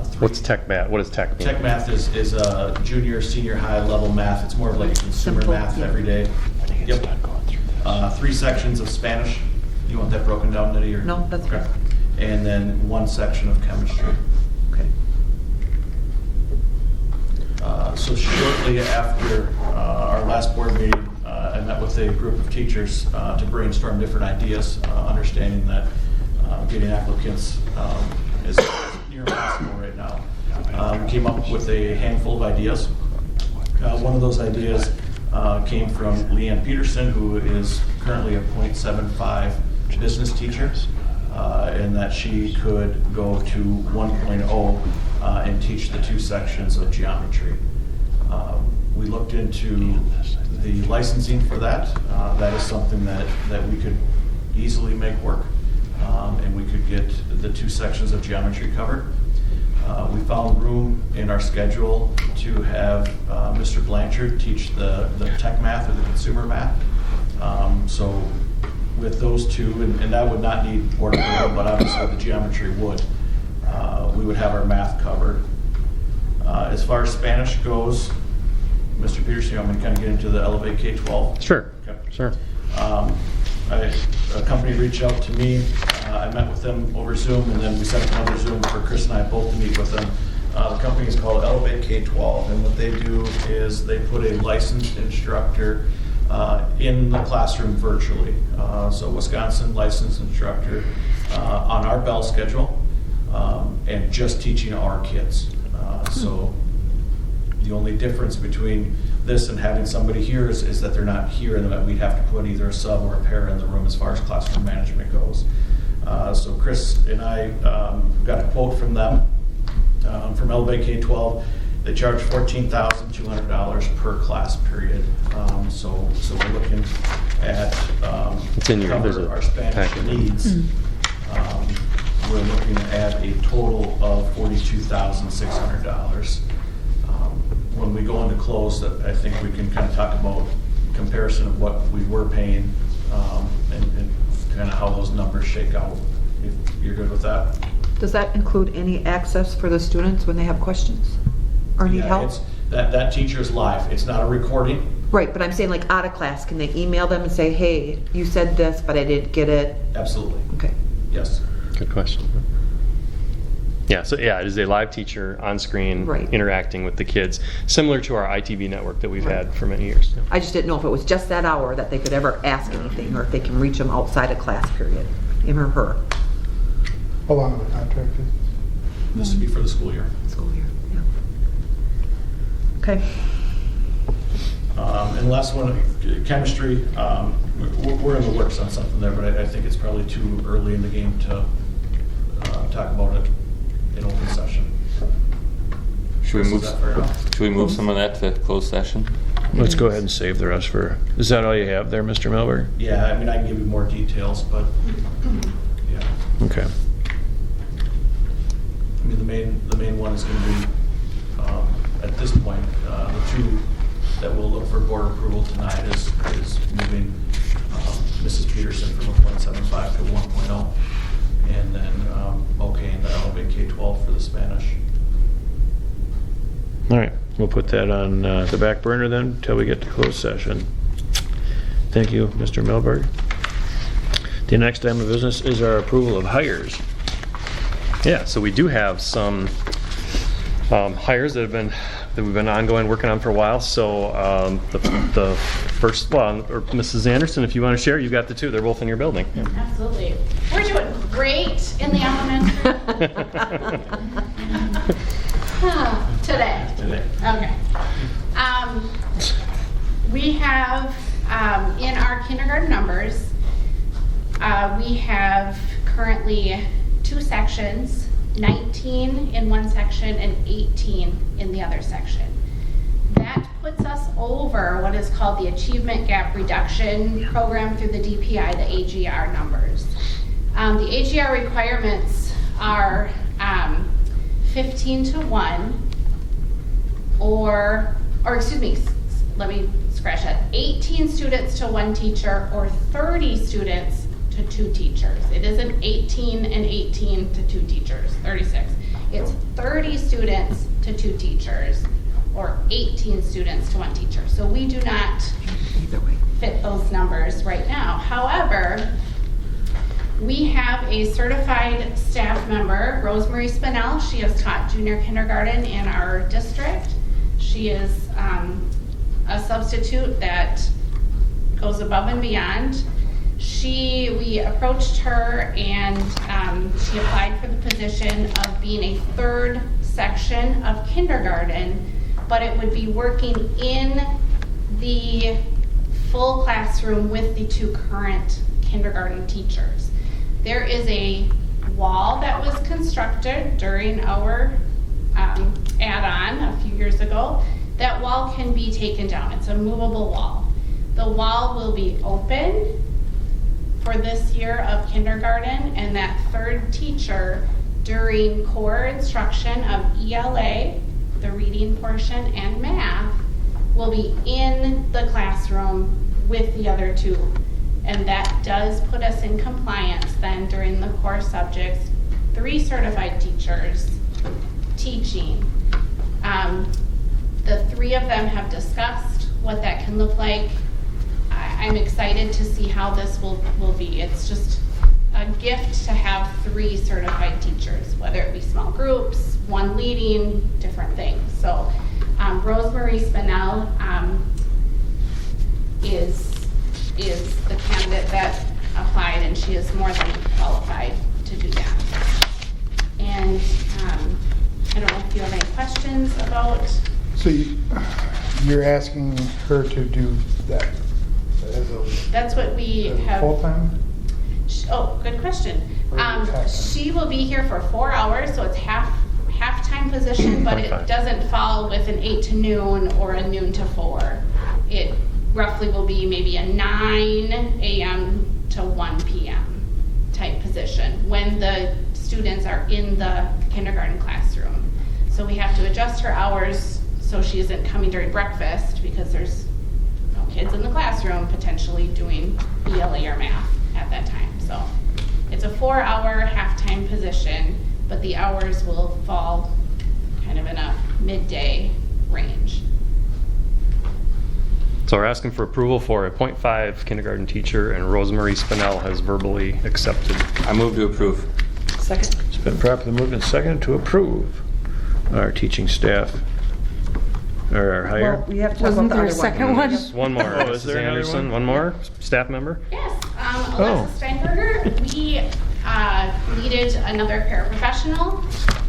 3. What's tech math? What does tech mean? Tech math is a junior, senior high level math. It's more of like a consumer Simple, math yeah. every day. Yep. 3 sections of Spanish. You want that broken down, Nettie? Or? No, that's okay. fine. And then 1 section of chemistry. Okay. So shortly after our last board meeting, I met with a group of teachers to brainstorm different ideas, understanding that getting applicants is near impossible right now. We came up with a handful of ideas. One of those ideas came from Leanne Peterson, who is currently a .75 business teacher, and that she could go to 1.0 and teach the 2 sections of geometry. We looked into the licensing for that. That is something that we could easily make work, and we could get the 2 sections of geometry covered. We found room in our schedule to have Mr. Blanchard teach the tech math or the consumer math. So with those 2, and that would not need board approval, but obviously the geometry would. We would have our math covered. As far as Spanish goes, Mr. Peterson, I'm going to kind of get into the Elevate K-12. Sure, Okay. sure. A company reached out to me. I met with them over Zoom, and then we set up another Zoom for Chris and I both to meet with them. The company is called Elevate K-12, and what they do is they put a licensed instructor in the classroom virtually. So Wisconsin licensed instructor on our bell schedule, and just teaching our kids. So the only difference between this and having somebody here is that they're not here and that we'd have to put either a sub or a para in the room as far as classroom management goes. So Chris and I got a quote from them, from Elevate K-12. They charge $14,200 per class period. So we're looking at It's in your cover visit our Spanish packet. needs. We're looking at a total of $42,600. When we go into close, I think we can kind of talk about comparison of what we were paying and kind of how those numbers shake out. If you're good with that? Does that include any access for the students when they have questions or need Yeah, help? it's- That teacher is live. It's not a recording. Right, but I'm saying like out of class, can they email them and say, hey, you said this, but I didn't get it? Absolutely. Okay. Yes. Good question. Yeah, so yeah, it is a live teacher on screen Right. interacting with the kids, similar to our ITV network that we've Right. had for many years. Yeah. I just didn't know if it was just that hour that they could ever ask anything, or if they can reach them outside of class period, him or her, How long of a contract is This would be for the school year. school year. Yeah. Okay. And last one, chemistry. We're in the works on something there, but I think it's probably too early in the game to talk about it in open session. Should we Chris, move, is that fair enough? should we move some of that to closed session? Let's go ahead and save the rest for, is that all you have there, Mr. Milberg? Yeah, I mean, I can give you more details, but yeah. Okay. I mean, the main one is going to be, at this point, the two that we'll look for board approval tonight is moving Mrs. Peterson from a .75 to 1.0, and then okaying the Elevate K-12 for the Spanish. All right, we'll put that on the back burner then until we get to closed session. Thank you, Mr. Milberg. The next item of business is our approval of hires. Yeah, so we do have some hires that we've been ongoing working on for a while. So the first one, or Mrs. Anderson, if you want to share, you got the two. They're both in your building. Yeah. Absolutely. We're doing great in the elementary. Today. Okay. We have, in our kindergarten numbers, we have currently 2 sections, 19 in one section and 18 in the other section. That puts us over what is called the Achievement Gap Reduction Program through the DPI, the AGR numbers. The AGR requirements are 15 to 1, or excuse me, let me scratch that, 18 students to 1 teacher or 30 students to 2 teachers. It isn't 18 and 18 to 2 teachers, 36. It's 30 students to 2 teachers or 18 students to 1 teacher. So we do not Either way. fit those numbers right now. However, we have a certified staff member, Rosemary Spinell. She has taught junior kindergarten in our district. She is a substitute that goes above and beyond. We approached her and she applied for the position of being a 3rd section of kindergarten, but it would be working in the full classroom with the 2 current kindergarten teachers. There is a wall that was constructed during our add-on a few years ago. That wall can be taken down. It's a movable wall. The wall will be open for this year of kindergarten, and that 3rd teacher during core instruction of ELA, the reading portion, and math, will be in the classroom with the other 2. And that does put us in compliance then during the core subjects, 3 certified teachers teaching. The 3 of them have discussed what that can look like. I'm excited to see how this will be. It's just a gift to have 3 certified teachers, whether it be small groups, 1 leading, different things. So Rosemary Spinell is the candidate that applied, and she is more than qualified to do that. And I don't know if you have any questions about. So you're asking her to do that as a That's what we have. full-time? Oh, good question. Or half-time? She will be here for 4 hours, so it's half-time position, but it 25. doesn't fall with an 8 to noon or a noon to 4. It roughly will be maybe a 9 a.m. to 1 p.m. type position when the students are in the kindergarten classroom. So we have to adjust her hours so she isn't coming during breakfast because there's no kids in the classroom potentially doing ELA or math at that time. So it's a 4-hour half-time position, but the hours will fall kind of in a midday range. So we're asking for approval for a .5 kindergarten teacher, and Rosemary Spinell has verbally accepted. I move to approve. Second. It's been properly moved and seconded to approve our teaching staff, or our hire. Well, we have to talk Wasn't about the there a other second one? There's one more. Oh, is there Mrs. another Anderson, one? one more staff member? Yes, Oh. Alexa Steinberger, we needed another paraprofessional.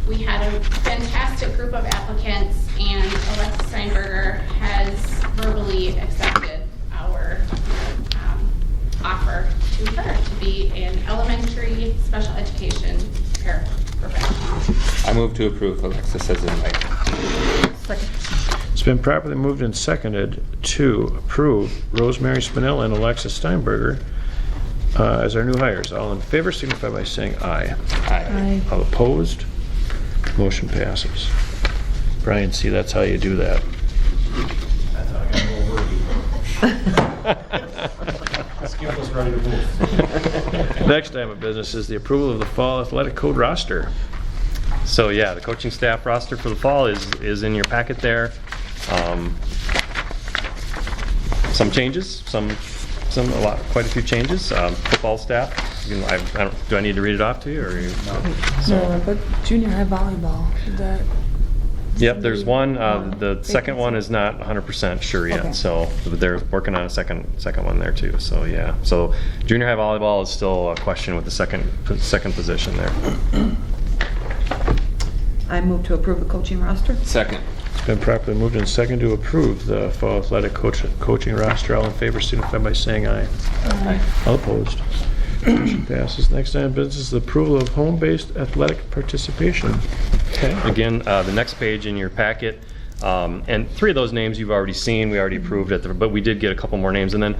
We had a fantastic group of applicants, and Alexa Steinberger has verbally accepted our offer to her to be an elementary special education paraprofessional. I move to approve. Alexis as invited. Second. It's been properly moved and seconded to approve Rosemary Spinell and Alexis Steinberger as our new hires. All in favor signify by saying aye. Aye. All opposed? Motion passes. Brian, see, that's how you do that. That's how I got a little wordy. Let's get us ready to move. Next item of business is the approval of the fall athletic code roster. So yeah, the coaching staff roster for the fall is in your packet there. Some changes, quite a few changes. Football staff, do I need to read it off to you, or? No, but junior high volleyball, is that, Yep, there's one. The second one is not 100% sure Okay. yet, so they're working on a second one there too. So yeah, so junior high volleyball is still a question with the second position there. I move to approve the coaching roster. Second. It's been properly moved and seconded to approve the fall athletic coaching roster. All in favor signify by saying aye. Aye. All opposed? Motion passes. Next item of business is the approval of home-based athletic participation. Okay. Again, the next page in your packet, and 3 of those names you've already seen, we already approved it, but we did get a couple more names. And then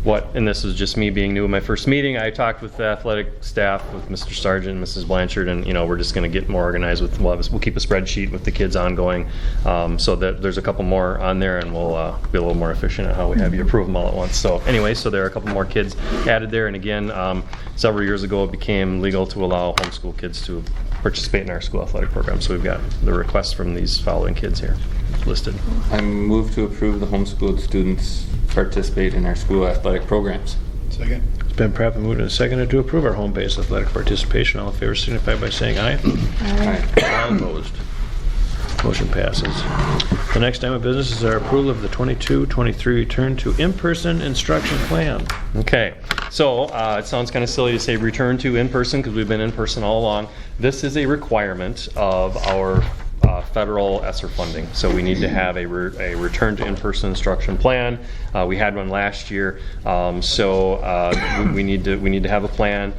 and this is just me being new in my first meeting, I talked with the athletic staff, with Mr. Sargent and Mrs. Blanchard, and we're just going to get more organized we'll keep a spreadsheet with the kids ongoing, so that there's a couple more on there, and we'll be a little more efficient at how we have you approve them all at once. So anyway, so there are a couple more kids added there, and again, several years ago it became legal to allow homeschool kids to participate in our school athletic program. So we've got the requests from these following kids here listed. I move to approve the homeschooled students participate in our school athletic programs. Second? It's been properly moved and seconded to approve our home-based athletic participation. All in favor signify by saying aye. Aye. All opposed? Motion passes. The next item of business is our approval of the 22-23 return to in-person instruction plan. Okay, so it sounds kind of silly to say return to in-person because we've been in-person all along. This is a requirement of our federal ESSER funding. So we need to have a return to in-person instruction plan. We had one last year, so we need to have a plan.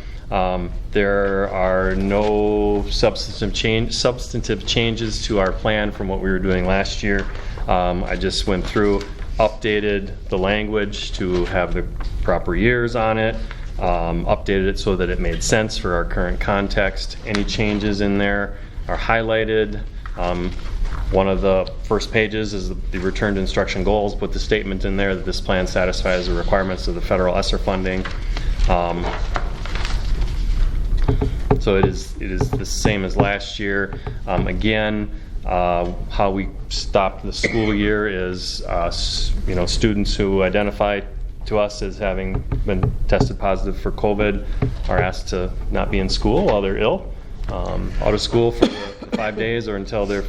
There are no substantive changes to our plan from what we were doing last year. I just went through, updated the language to have the proper years on it, updated it so that it made sense for our current context. Any changes in there are highlighted. One of the first pages is the return to instruction goals. Put the statement in there that this plan satisfies the requirements of the federal ESSER funding. So it is the same as last year. Again, how we stop the school year is, students who identify to us as having been tested positive for COVID are asked to not be in school while they're ill, out of school for 5 days or until they're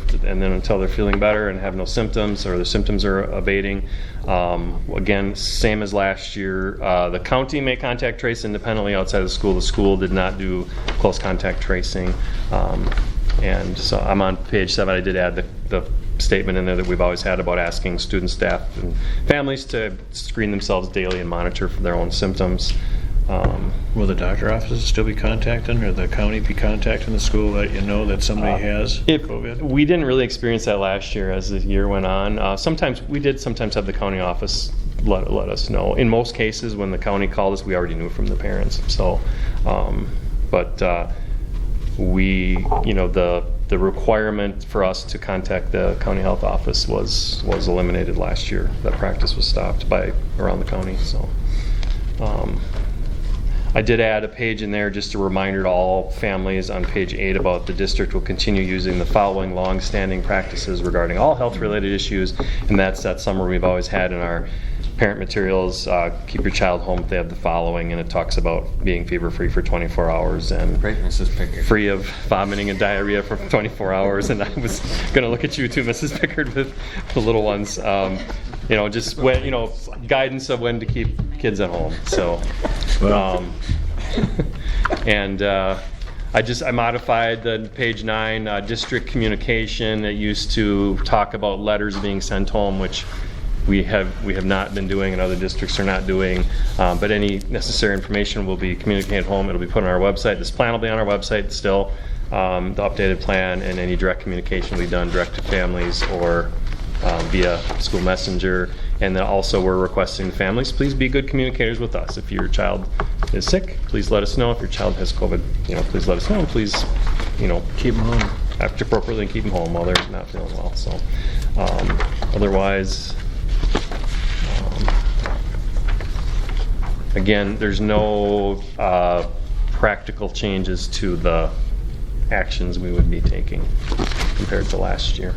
feeling better and have no symptoms or the symptoms are abating. Again, same as last year. The county may contact trace independently outside of the school. The school did not do close contact tracing. And so I'm on page 7. I did add the statement in there that we've always had about asking students, staff, and families to screen themselves daily and monitor for their own symptoms. Will the doctor offices still be contacting, or the county be contacting the school that you know that somebody has COVID? We didn't really experience that last year as the year went on. Sometimes have the county office let us know. In most cases, when the county called us, we already knew from the parents. So, the requirement for us to contact the county health office was eliminated last year. That practice was stopped by around the county. So. I did add a page in there, just a reminder to all families on page 8 about the district will continue using the following long-standing practices regarding all health-related issues, and that's that summary we've always had in our parent materials. Keep your child home if they have the following, and it talks about being fever-free for 24 hours and Right, Mrs. Pickard. free of vomiting and diarrhea for 24 hours. And I was going to look at you too, Mrs. Pickard, with the little ones. Just when, guidance of when to keep kids at home. So, I modified the page 9 district communication. It used to talk about letters being sent home, which we have not been doing and other districts are not doing. But any necessary information will be communicated home. It'll be put on our website. This plan will be on our website still, the updated plan, and any direct communication will be done direct to families or via school messenger. And then also we're requesting families, please be good communicators with us. If your child is sick, please let us know. If your child has COVID, please let us know. And please, Keep them home. act appropriately and keep them home while they're not feeling well. So, otherwise, again, there's no practical changes to the actions we would be taking compared to last year.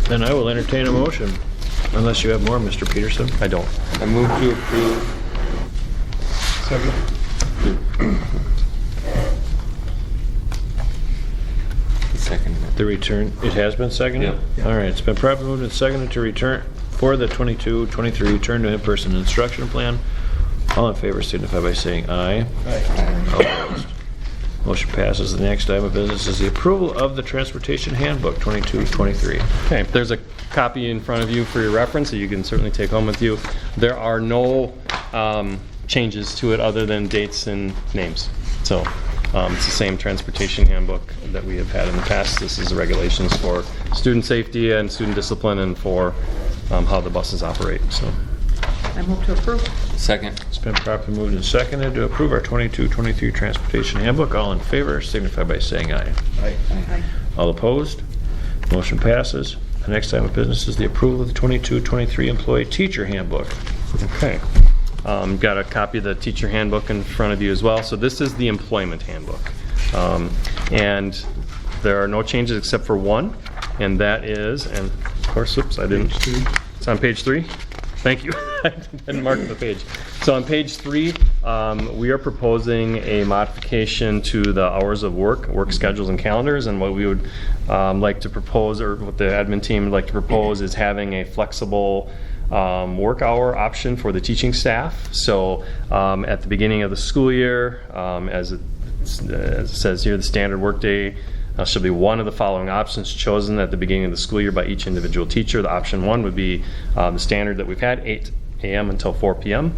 Then I will entertain a motion, unless you have more, Mr. Peterson. I don't. I move to approve. Second. The return, it has been seconded? Yeah. All right, it's been properly moved and seconded to return for the 22-23 return to in-person instruction plan. All in favor signify by saying aye. Aye. All opposed. Motion passes. The next item of business is the approval of the Transportation Handbook 22-23. Okay, there's a copy in front of you for your reference that you can certainly take home with you. There are no changes to it other than dates and names. So it's the same transportation handbook that we have had in the past. This is the regulations for student safety and student discipline and for how the buses operate. So. I move to approve. Second. It's been properly moved and seconded to approve our 22-23 Transportation Handbook. All in favor signify by saying aye. Aye. Aye. All opposed? Motion passes. The next item of business is the approval of the 22-23 Employee Teacher Handbook. Okay. Got a copy of the teacher handbook in front of you as well. So this is the employment handbook. And there are no changes except for one, and that is, and of course, oops, I didn't. It's on page 3. Thank you. I didn't mark the page. So on page 3, we are proposing a modification to the hours of work schedules and calendars, and what we would like to propose, or what the admin team would like to propose, is having a flexible work hour option for the teaching staff. So at the beginning of the school year, as it says here, the standard workday shall be one of the following options chosen at the beginning of the school year by each individual teacher. The option 1 would be the standard that we've had, 8 a.m. until 4 p.m.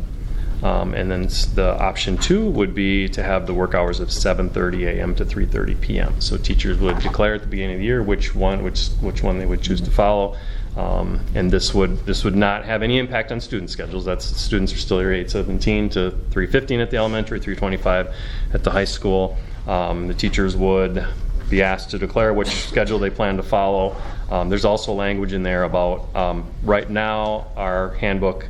And then the option 2 would be to have the work hours of 7:30 a.m. to 3:30 p.m. So teachers would declare at the beginning of the year which one they would choose to follow. And this would not have any impact on student schedules. Students are still here 8:17 to 3:15 at the elementary, 3:25 at the high school. The teachers would be asked to declare which schedule they plan to follow. There's also language in there about right now our handbook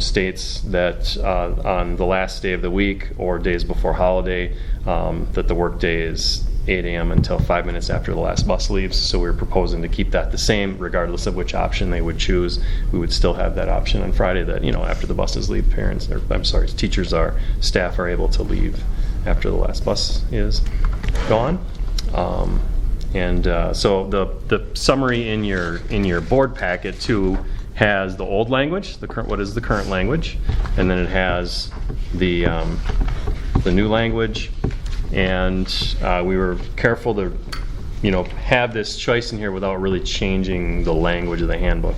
states that on the last day of the week or days before holiday that the work day is 8 a.m. until 5 minutes after the last bus leaves. So we're proposing to keep that the same regardless of which option they would choose. We would still have that option on Friday that, after the buses leave, staff are able to leave after the last bus is gone. So the summary in your board packet too has the old language, what is the current language, and then it has the new language. And we were careful to have this choice in here without really changing the language of the handbook.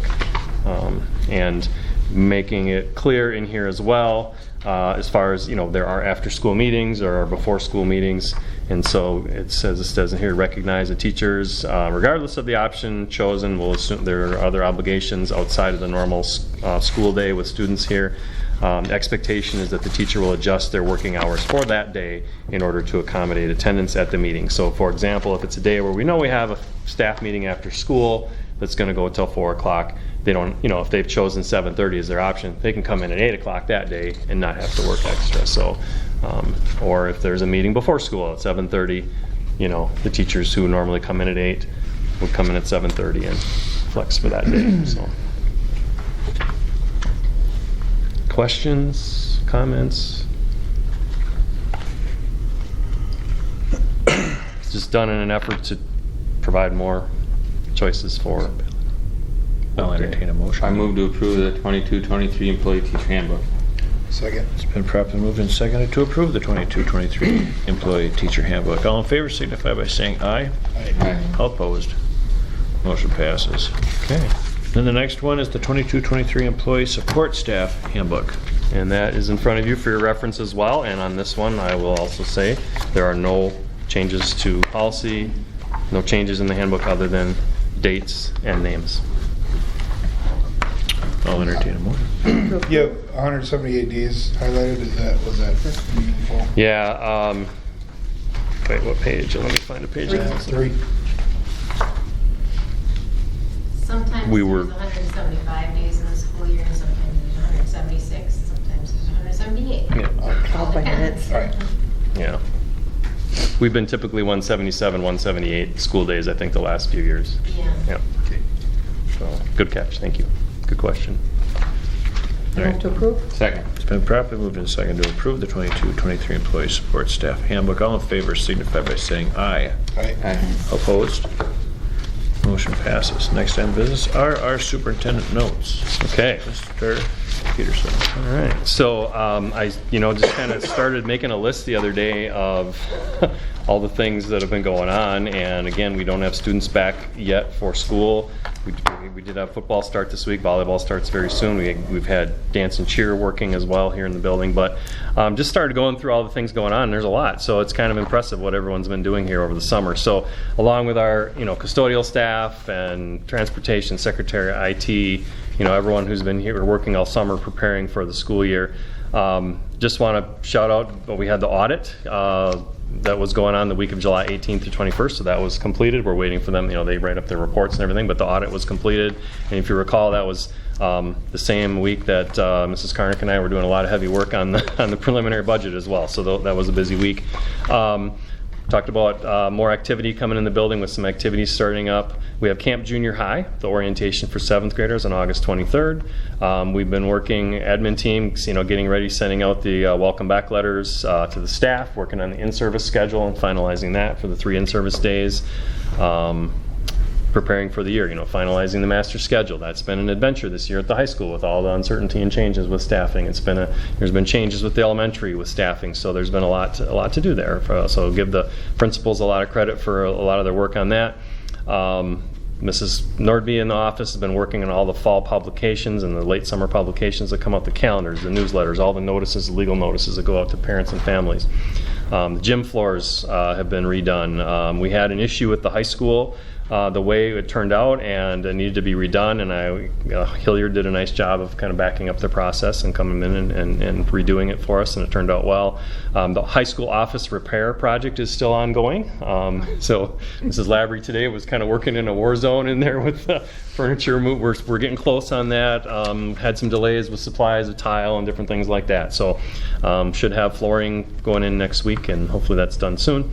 And making it clear in here as well, as far as, there are after-school meetings or before-school meetings. And so it says in here, recognize the teachers, regardless of the option chosen, will assume there are other obligations outside of the normal school day with students here. The expectation is that the teacher will adjust their working hours for that day in order to accommodate attendance at the meeting. So for example, if it's a day where we know we have a staff meeting after school that's going to go until 4 o'clock, they don't, if they've chosen 7:30 as their option, they can come in at 8 o'clock that day and not have to work extra. So, or if there's a meeting before school at 7:30, the teachers who normally come in at 8 would come in at 7:30 and flex for that day. So, questions, comments? It's just done in an effort to provide more choices for. I'll entertain a motion. I move to approve the 22-23 employee teacher handbook. Second. It's been properly moved and seconded to approve the 22-23 employee teacher handbook. All in favor signify by saying aye. Aye. All opposed? Motion passes. Okay. Then the next one is the 22-23 employee support staff handbook. And that is in front of you for your reference as well. And on this one, I will also say there are no changes to policy, no changes in the handbook other than dates and names. I'll entertain a motion. You have 178 days highlighted. Was that meaningful? Yeah. Wait, what page? Let me find a page. 3. Sometimes We there's were- 175 days in the school year, and sometimes there's 176, sometimes there's 178. Yeah. Called by minutes. All right. Yeah. We've been typically 177, 178 school days, I think, the last few years. Yeah. Yeah. So, good catch. Thank you. Good question. Move to approve? Second. It's been properly moved and seconded to approve the 22-23 employee support staff handbook. All in favor signify by saying aye. Aye. Aye. Opposed? Motion passes. Next item of business are our superintendent notes. Okay. Mr. Peterson. All right. So I, just kind of started making a list the other day of all the things that have been going on. And again, we don't have students back yet for school. We did have football start this week. Volleyball starts very soon. We've had dance and cheer working as well here in the building. But just started going through all the things going on. And there's a lot. So it's kind of impressive what everyone's been doing here over the summer. So along with our, custodial staff and transportation, secretary, IT, everyone who's been here working all summer preparing for the school year. Just want to shout out, we had the audit that was going on the week of July 18th to 21st, so that was completed. We're waiting for them, they write up their reports and everything, but the audit was completed. And if you recall, that was the same week that Mrs. Karnick and I were doing a lot of heavy work on the preliminary budget as well, so that was a busy week. Talked about more activity coming in the building with some activities starting up. We have Camp Junior High, the orientation for 7th graders on August 23rd. We've been working, admin team, getting ready, sending out the welcome back letters to the staff, working on the in-service schedule and finalizing that for the 3 in-service days. Preparing for the year, finalizing the master schedule. That's been an adventure this year at the high school with all the uncertainty and changes with staffing. There's been changes with the elementary with staffing, so there's been a lot to do there. So give the principals a lot of credit for a lot of their work on that. Mrs. Nordby in the office has been working on all the fall publications and the late summer publications that come out, the calendars, the newsletters, all the notices, the legal notices that go out to parents and families. The gym floors have been redone. We had an issue with the high school, the way it turned out, and it needed to be redone, and Hilliard did a nice job of kind of backing up the process and coming in and redoing it for us, and it turned out well. The high school office repair project is still ongoing. So Mrs. Labrie today was kind of working in a war zone in there with furniture move. We're getting close on that. Had some delays with supplies of tile and different things like that. So should have flooring going in next week, and hopefully that's done soon.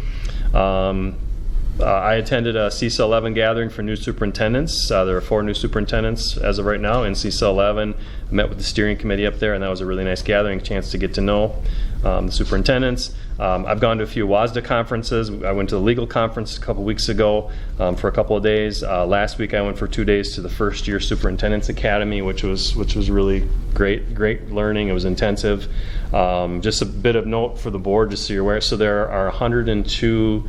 I attended a CISA 11 gathering for new superintendents. There are 4 new superintendents as of right now in CISA 11. I met with the steering committee up there, and that was a really nice gathering, chance to get to know the superintendents. I've gone to a few WASDA conferences. I went to the legal conference a couple weeks ago for a couple of days. Last week I went for 2 days to the first year Superintendent's Academy, which was really great learning. It was intensive. Just a bit of note for the board, just so you're aware. So there are 102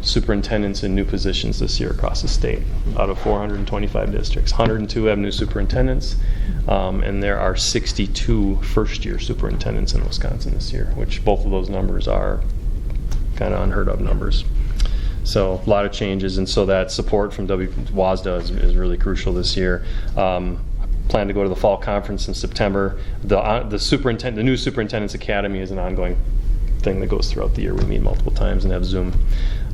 superintendents in new positions this year across the state. Out of 425 districts, 102 have new superintendents, and there are 62 first-year superintendents in Wisconsin this year, which both of those numbers are kind of unheard of numbers. So a lot of changes, and so that support from WASDA is really crucial this year. Plan to go to the fall conference in September. The new Superintendent's Academy is an ongoing thing that goes throughout the year. We meet multiple times and have Zoom.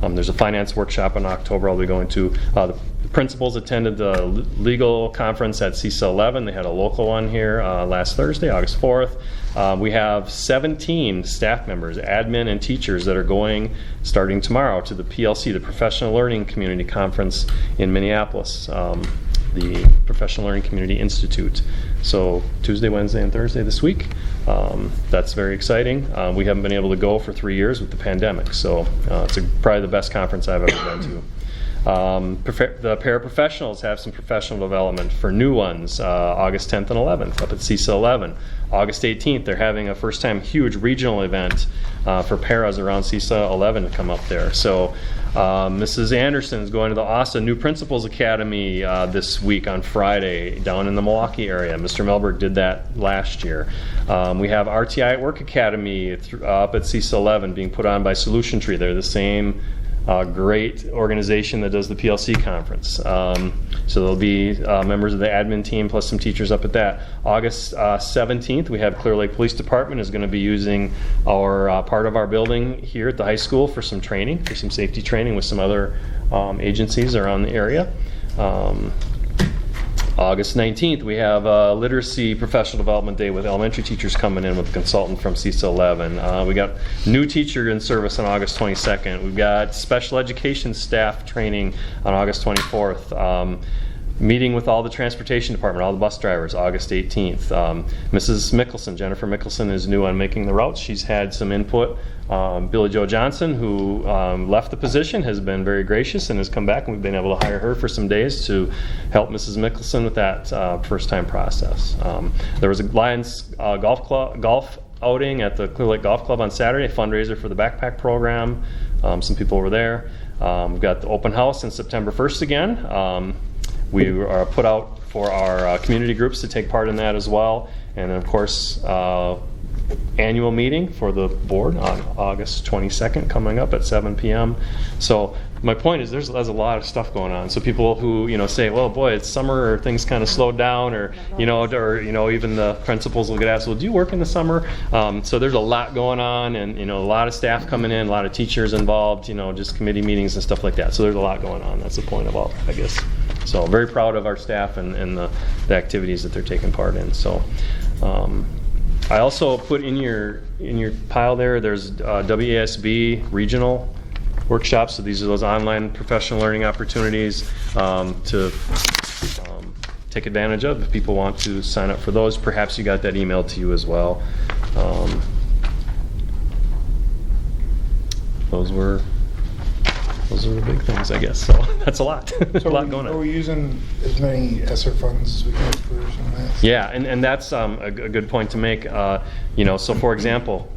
There's a finance workshop in October I'll be going to. The principals attended the legal conference at CISA 11. They had a local one here last Thursday, August 4th. We have 17 staff members, admin and teachers, that are going starting tomorrow to the PLC, the Professional Learning Community Conference in Minneapolis, the Professional Learning Community Institute. So Tuesday, Wednesday, and Thursday this week. That's very exciting. We haven't been able to go for 3 years with the pandemic, so it's probably the best conference I've ever been to. The paraprofessionals have some professional development for new ones, August 10th and 11th up at CISA 11. August 18th, they're having a first-time huge regional event for paras around CISA 11 to come up there. So Mrs. Anderson is going to the ASA New Principals Academy this week on Friday down in the Milwaukee area. Mr. Melberg did that last year. We have RTI at Work Academy up at CISA 11 being put on by Solution Tree. They're the same great organization that does the PLC conference. So there'll be members of the admin team plus some teachers up at that. August 17th, we have Clear Lake Police Department is going to be using our part of our building here at the high school for some training, for some safety training with some other agencies around the area. August 19th, we have a Literacy Professional Development Day with elementary teachers coming in with a consultant from CISA 11. We got new teacher in service on August 22nd. We've got special education staff training on August 24th. Meeting with all the transportation department, all the bus drivers, August 18th. Mrs. Mickelson, Jennifer Mickelson, is new on making the routes. She's had some input. Billy Joe Johnson, who left the position, has been very gracious and has come back, and we've been able to hire her for some days to help Mrs. Mickelson with that first-time process. There was a Lions golf outing at the Clear Lake Golf Club on Saturday, a fundraiser for the backpack program. Some people were there. We've got the open house on September 1st again. We are put out for our community groups to take part in that as well. And then, of course, annual meeting for the board on August 22nd coming up at 7 p.m. So my point is there's a lot of stuff going on. So people who say, well, boy, it's summer, or things kind of slowed down, or even the principals will get asked, well, do you work in the summer? So there's a lot going on, and a lot of staff coming in, a lot of teachers involved, just committee meetings and stuff like that. So there's a lot going on. That's the point of all, I guess. So very proud of our staff and the activities that they're taking part in. So I also put in your pile there's WASB regional workshops. So these are those online professional learning opportunities to take advantage of if people want to sign up for those. Perhaps you got that emailed to you as well. Those are the big things, I guess. So that's a lot. There's a lot going on. Are we using as many ESSER funds as we can for some of that? Yeah, and that's a good point to make. So for example,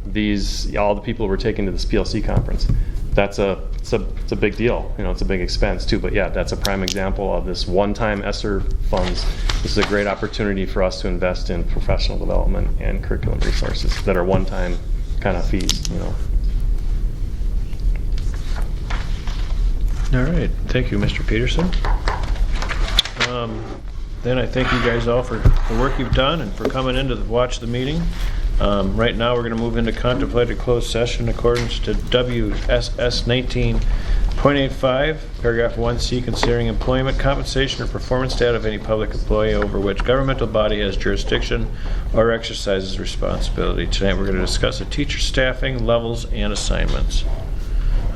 all the people we're taking to this PLC conference, it's a big deal. It's a big expense too. But yeah, that's a prime example of this one-time ESSER funds. This is a great opportunity for us to invest in professional development and curriculum resources that are one-time kind of fees. All right, thank you, Mr. Peterson. Then I thank you guys all for the work you've done and for coming in to watch the meeting. Right now we're going to move into contemplated closed session in accordance to WSS 19.85, paragraph 1C, considering employment, compensation, or performance data of any public employee over which governmental body has jurisdiction or exercises responsibility. Tonight we're going to discuss the teacher staffing, levels, and assignments.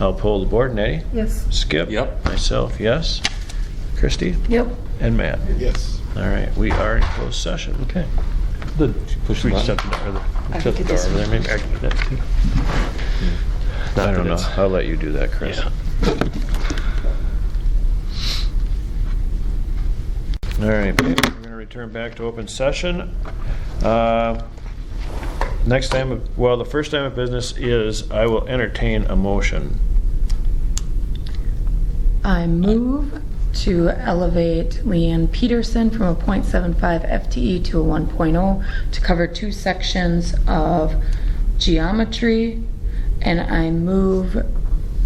I'll poll the board. Nettie? Yes. Skip? Yep. Myself, yes. Christy? Yep. And Matt? Yes. All right, we are in closed session. Okay. Push the Shut button. the door over there. Maybe I can do that too. I don't know. I'll let you do that, Chris. Yeah. All right, we're going to return back to open session. The first time of business is I will entertain a motion. I move to elevate Leanne Peterson from a .75 FTE to a 1.0 to cover 2 sections of geometry, and I move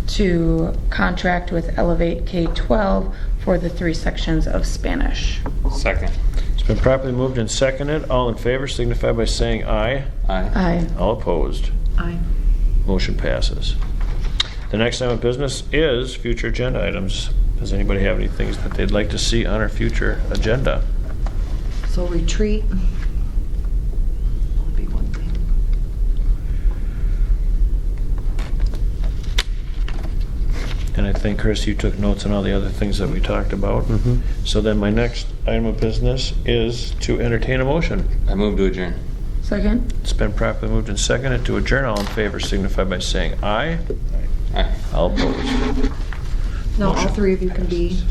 to contract with Elevate K-12 for the 3 sections of Spanish. Second. It's been properly moved and seconded. All in favor signify by saying aye. Aye. Aye. All opposed. Aye. Motion passes. The next item of business is future agenda items. Does anybody have any things that they'd like to see on our future agenda? So retreat. Would be one thing. And I think, Chris, you took notes on all the other things that we talked about. So then my next item of business is to entertain a motion. I move to adjourn. Second? It's been properly moved and seconded to adjourn. All in favor signify by saying aye. Aye. All opposed. No, all Motion 3 of you can be